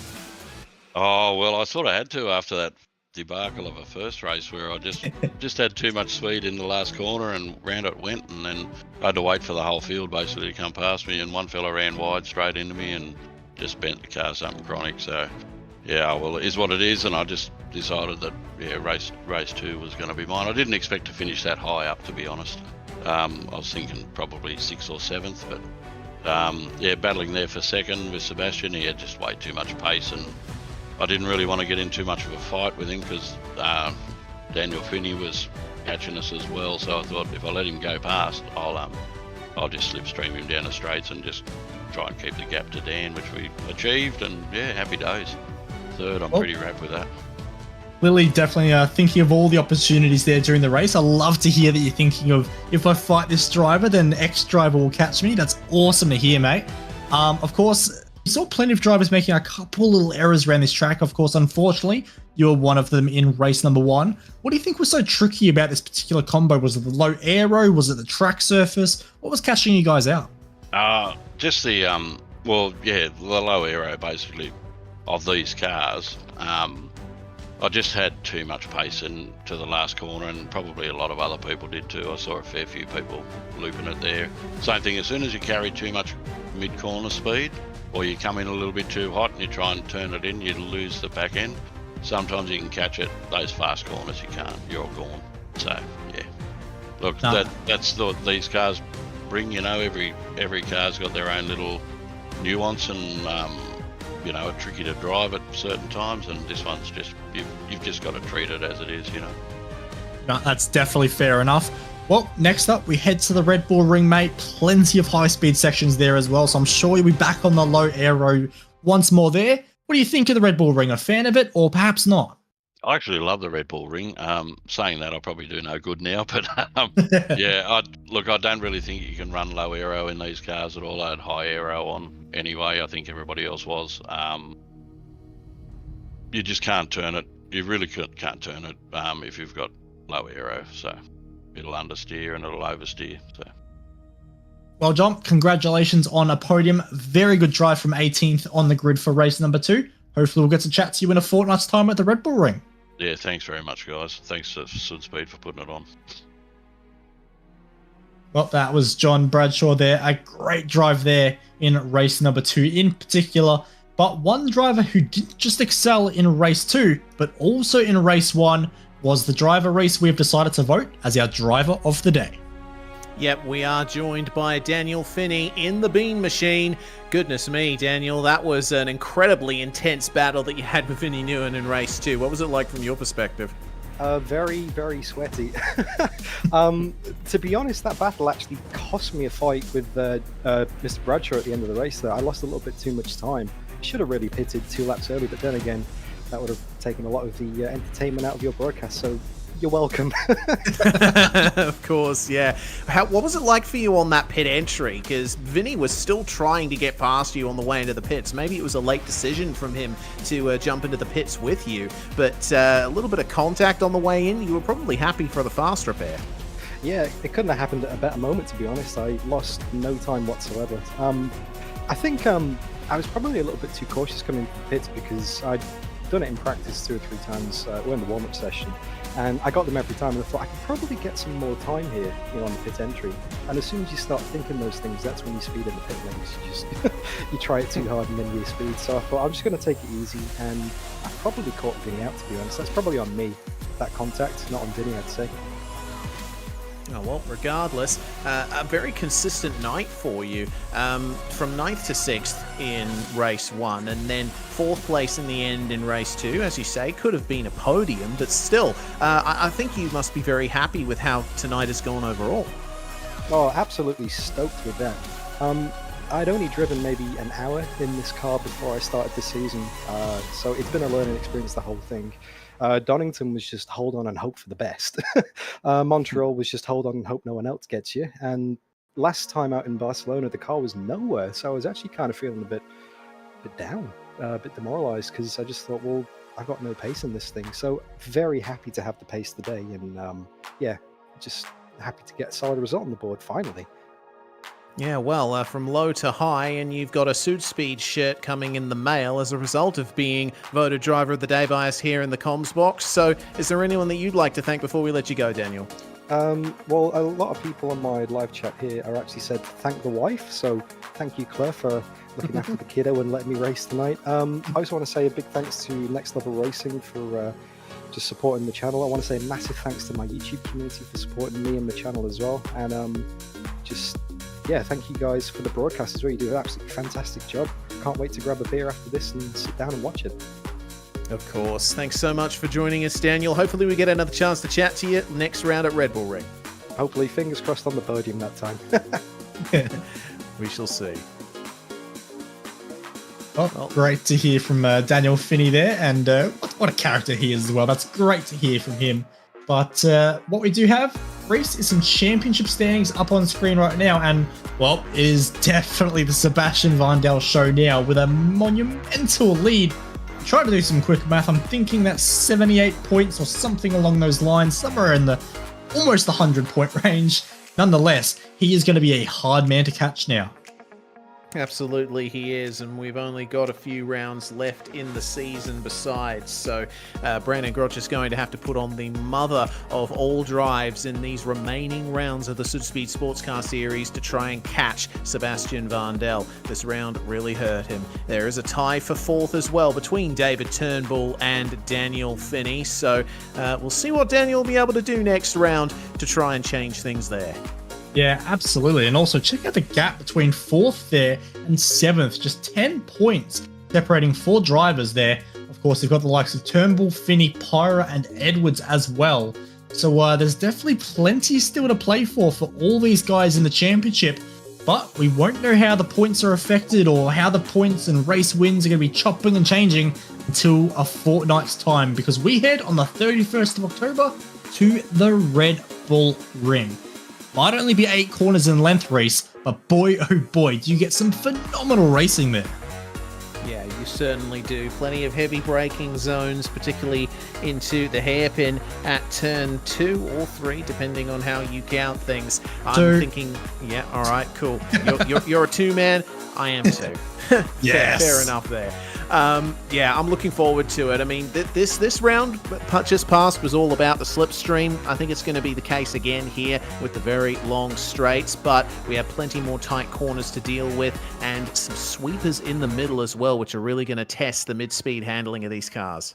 F: Oh, well, I sort of had to after that debacle of a first race where I just had too much speed in the last corner and round it went, and then I had to wait for the whole field basically to come past me, and one fella ran wide straight into me and just bent the car something chronic. So yeah, well, it is what it is, and I just decided that yeah, race 2 was going to be mine. I didn't expect to finish that high up, to be honest. I was thinking probably 6th or 7th, but yeah, battling there for second with Sebastian. He had just way too much pace, and I didn't really want to get in too much of a fight with him because Daniel Finney was catching us as well. So I thought if I let him go past, I'll just slipstream him down the straights and just try and keep the gap to Dan, which we achieved. And yeah, happy days. Third, I'm pretty wrapped with that.
B: Lily, definitely thinking of all the opportunities there during the race. I love to hear that you're thinking of, if I fight this driver, then the X driver will catch me. That's awesome to hear, mate. Of course, we saw plenty of drivers making a couple little errors around this track. Of course, unfortunately, you were one of them in race number 1. What do you think was so tricky about this particular combo? Was it the low aero? Was it the track surface? What was catching you guys out?
F: Just the, well, yeah, the low aero basically of these cars. I just had too much pace into the last corner, and probably a lot of other people did too. I saw a fair few people looping it there. Same thing, as soon as you carry too much mid-corner speed, or you come in a little bit too hot and you try and turn it in, you lose the back end. Sometimes you can catch it, those fast corners you can't, you're all gone. So, yeah. Look, that's what these cars bring, you know, every car's got their own little nuance and, you know, tricky to drive at certain times, and this one's just, you've just got to treat it as it is, you know.
B: No, that's definitely fair enough. Well, next up, we head to the Red Bull Ring, mate. Plenty of high-speed sections there as well, so I'm sure you'll be back on the low aero once more there. What do you think of the Red Bull Ring? A fan of it, or perhaps not?
F: I actually love the Red Bull Ring. Saying that, I'll probably do no good now, but yeah, I don't really think you can run low aero in these cars at all. I had high aero on anyway. I think everybody else was. you just can't turn it. You really can't turn it if you've got low aero. So it'll understeer and it'll oversteer. So.
B: Well, John, congratulations on a podium. Very good drive from 18th on the grid for race number 2. Hopefully we'll get to chat to you in a fortnight's time at the Red Bull Ring.
F: Yeah, thanks very much, guys. Thanks to Südspeed for putting it on.
B: Well, that was John Bradshaw there. A great drive there in race number 2 in particular. But one driver who didn't just excel in race 2, but also in race 1 was the driver race we've decided to vote as our driver of the day.
C: Yep, we are joined by Daniel Finney in the Bean Machine. Goodness me, Daniel, that was an incredibly intense battle that you had with Vinnie Nguyen in race 2. What was it like from your perspective?
G: Very, very sweaty. To be honest, that battle actually cost me a fight with Mr. Bradshaw at the end of the race there. I lost a little bit too much time. Should have really pitted 2 laps early, but then again, that would have taken a lot of the entertainment out of your broadcast, so you're welcome.
C: Of course, yeah. What was it like for you on that pit entry? Because Vinny was still trying to get past you on the way into the pits. Maybe it was a late decision from him to jump into the pits with you, but a little bit of contact on the way in, you were probably happy for the fast repair.
G: Yeah, it couldn't have happened at a better moment, to be honest. I lost no time whatsoever. I think I was probably a little bit too cautious coming into the pits because I'd done it in practice 2 or 3 times. We're in the warm-up session, and I got them every time, and I thought I could probably get some more time here, on the pit entry. And as soon as you start thinking those things, that's when you speed in the pit lanes. You just you try it too hard and then you speed. So I thought I'm just going to take it easy, and I probably caught Vinny out, to be honest. That's probably on me, that contact, not on Vinny, I'd say.
C: Oh, well, regardless, a very consistent night for you. From 9th to 6th in race 1, and then 4th place in the end in race 2. As you say, could have been a podium, but still, I think you must be very happy with how tonight has gone overall.
G: Oh, absolutely stoked with that. I'd only driven maybe an hour in this car before I started the season, so it's been a learning experience, the whole thing. Donington was just hold on and hope for the best. Montreal was just hold on and hope no one else gets you. And last time out in Barcelona, the car was nowhere, so I was actually kind of feeling a bit down, a bit demoralized, because I just thought, well, I've got no pace in this thing. So very happy to have the pace today, and yeah, just happy to get a solid result on the board finally.
C: Yeah, well, from low to high, and you've got a Südspeed shirt coming in the mail as a result of being voted driver of the day by us here in the comms box. So is there anyone that you'd like to thank before we let you go, Daniel?
G: Well, a lot of people on my live chat here are actually said thank the wife, so thank you, Claire, for looking after the kiddo and letting me race tonight. I also want to say a big thanks to Next Level Racing for just supporting the channel. I want to say a massive thanks to my YouTube community for supporting me and the channel as well, and yeah, thank you guys for the broadcast as well. You do an absolutely fantastic job. Can't wait to grab a beer after this and sit down and watch it.
C: Of course. Thanks so much for joining us, Daniel. Hopefully we get another chance to chat to you next round at Red Bull Ring.
G: Hopefully, fingers crossed on the podium that time.
C: We shall see.
B: Oh, great to hear from Daniel Finney there, and what a character he is as well. That's great to hear from him. But what we do have, Reese, is some championship standings up on screen right now, and, well, it is definitely the Sebastian Vandel show now with a monumental lead. Try to do some quick math. I'm thinking that's 78 points or something along those lines, somewhere in the almost the 100-point range. Nonetheless, he is going to be a hard man to catch now.
C: Absolutely he is, and we've only got a few rounds left in the season besides, so Brandon Grotch is going to have to put on the mother of all drives in these remaining rounds of the Südspeed Sportscar Series to try and catch Sebastian Vandel. This round really hurt him. There is a tie for 4th as well between David Turnbull and Daniel Finney, so we'll see what Daniel will be able to do next round to try and change things there.
B: Yeah, absolutely. And also check out the gap between 4th there and 7th. Just 10 points separating 4 drivers there. Of course, they've got the likes of Turnbull, Finney, Pyra, and Edwards as well. So there's definitely plenty still to play for all these guys in the championship. But we won't know how the points are affected or how the points and race wins are going to be chopping and changing until a fortnight's time, because we head on the 31st of October to the Red Bull Ring. Might only be 8 corners in length, Reese, but boy, oh boy, do you get some phenomenal racing there.
C: Yeah, you certainly do. Plenty of heavy braking zones, particularly into the hairpin at turn 2 or 3, depending on how you count things. I'm thinking, yeah, all right, cool. You're a 2-man. I am too.
B: Yes.
C: Fair enough there. Yeah, I'm looking forward to it. I mean, this round just passed was all about the slipstream. I think it's going to be the case again here with the very long straights, but we have plenty more tight corners to deal with and some sweepers in the middle as well, which are really going to test the mid-speed handling of these cars.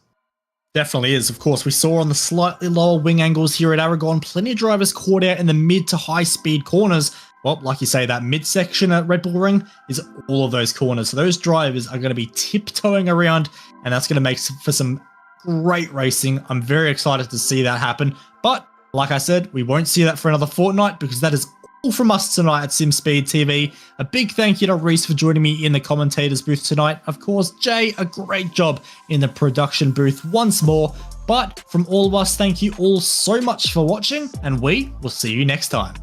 B: Definitely is. Of course, we saw on the slightly lower wing angles here at Aragon, plenty of drivers caught out in the mid to high speed corners. Well, like you say, that midsection at Red Bull Ring is all of those corners. So those drivers are going to be tiptoeing around, and that's going to make for some great racing. I'm very excited to see that happen. But like I said, we won't see that for another fortnight, because that is all from us tonight at SimSpeed TV. A big thank you to Reese for joining me in the commentators booth tonight. Of course, Jay, a great job in the production booth once more. But from all of us, thank you all so much for watching, and we will see you next time.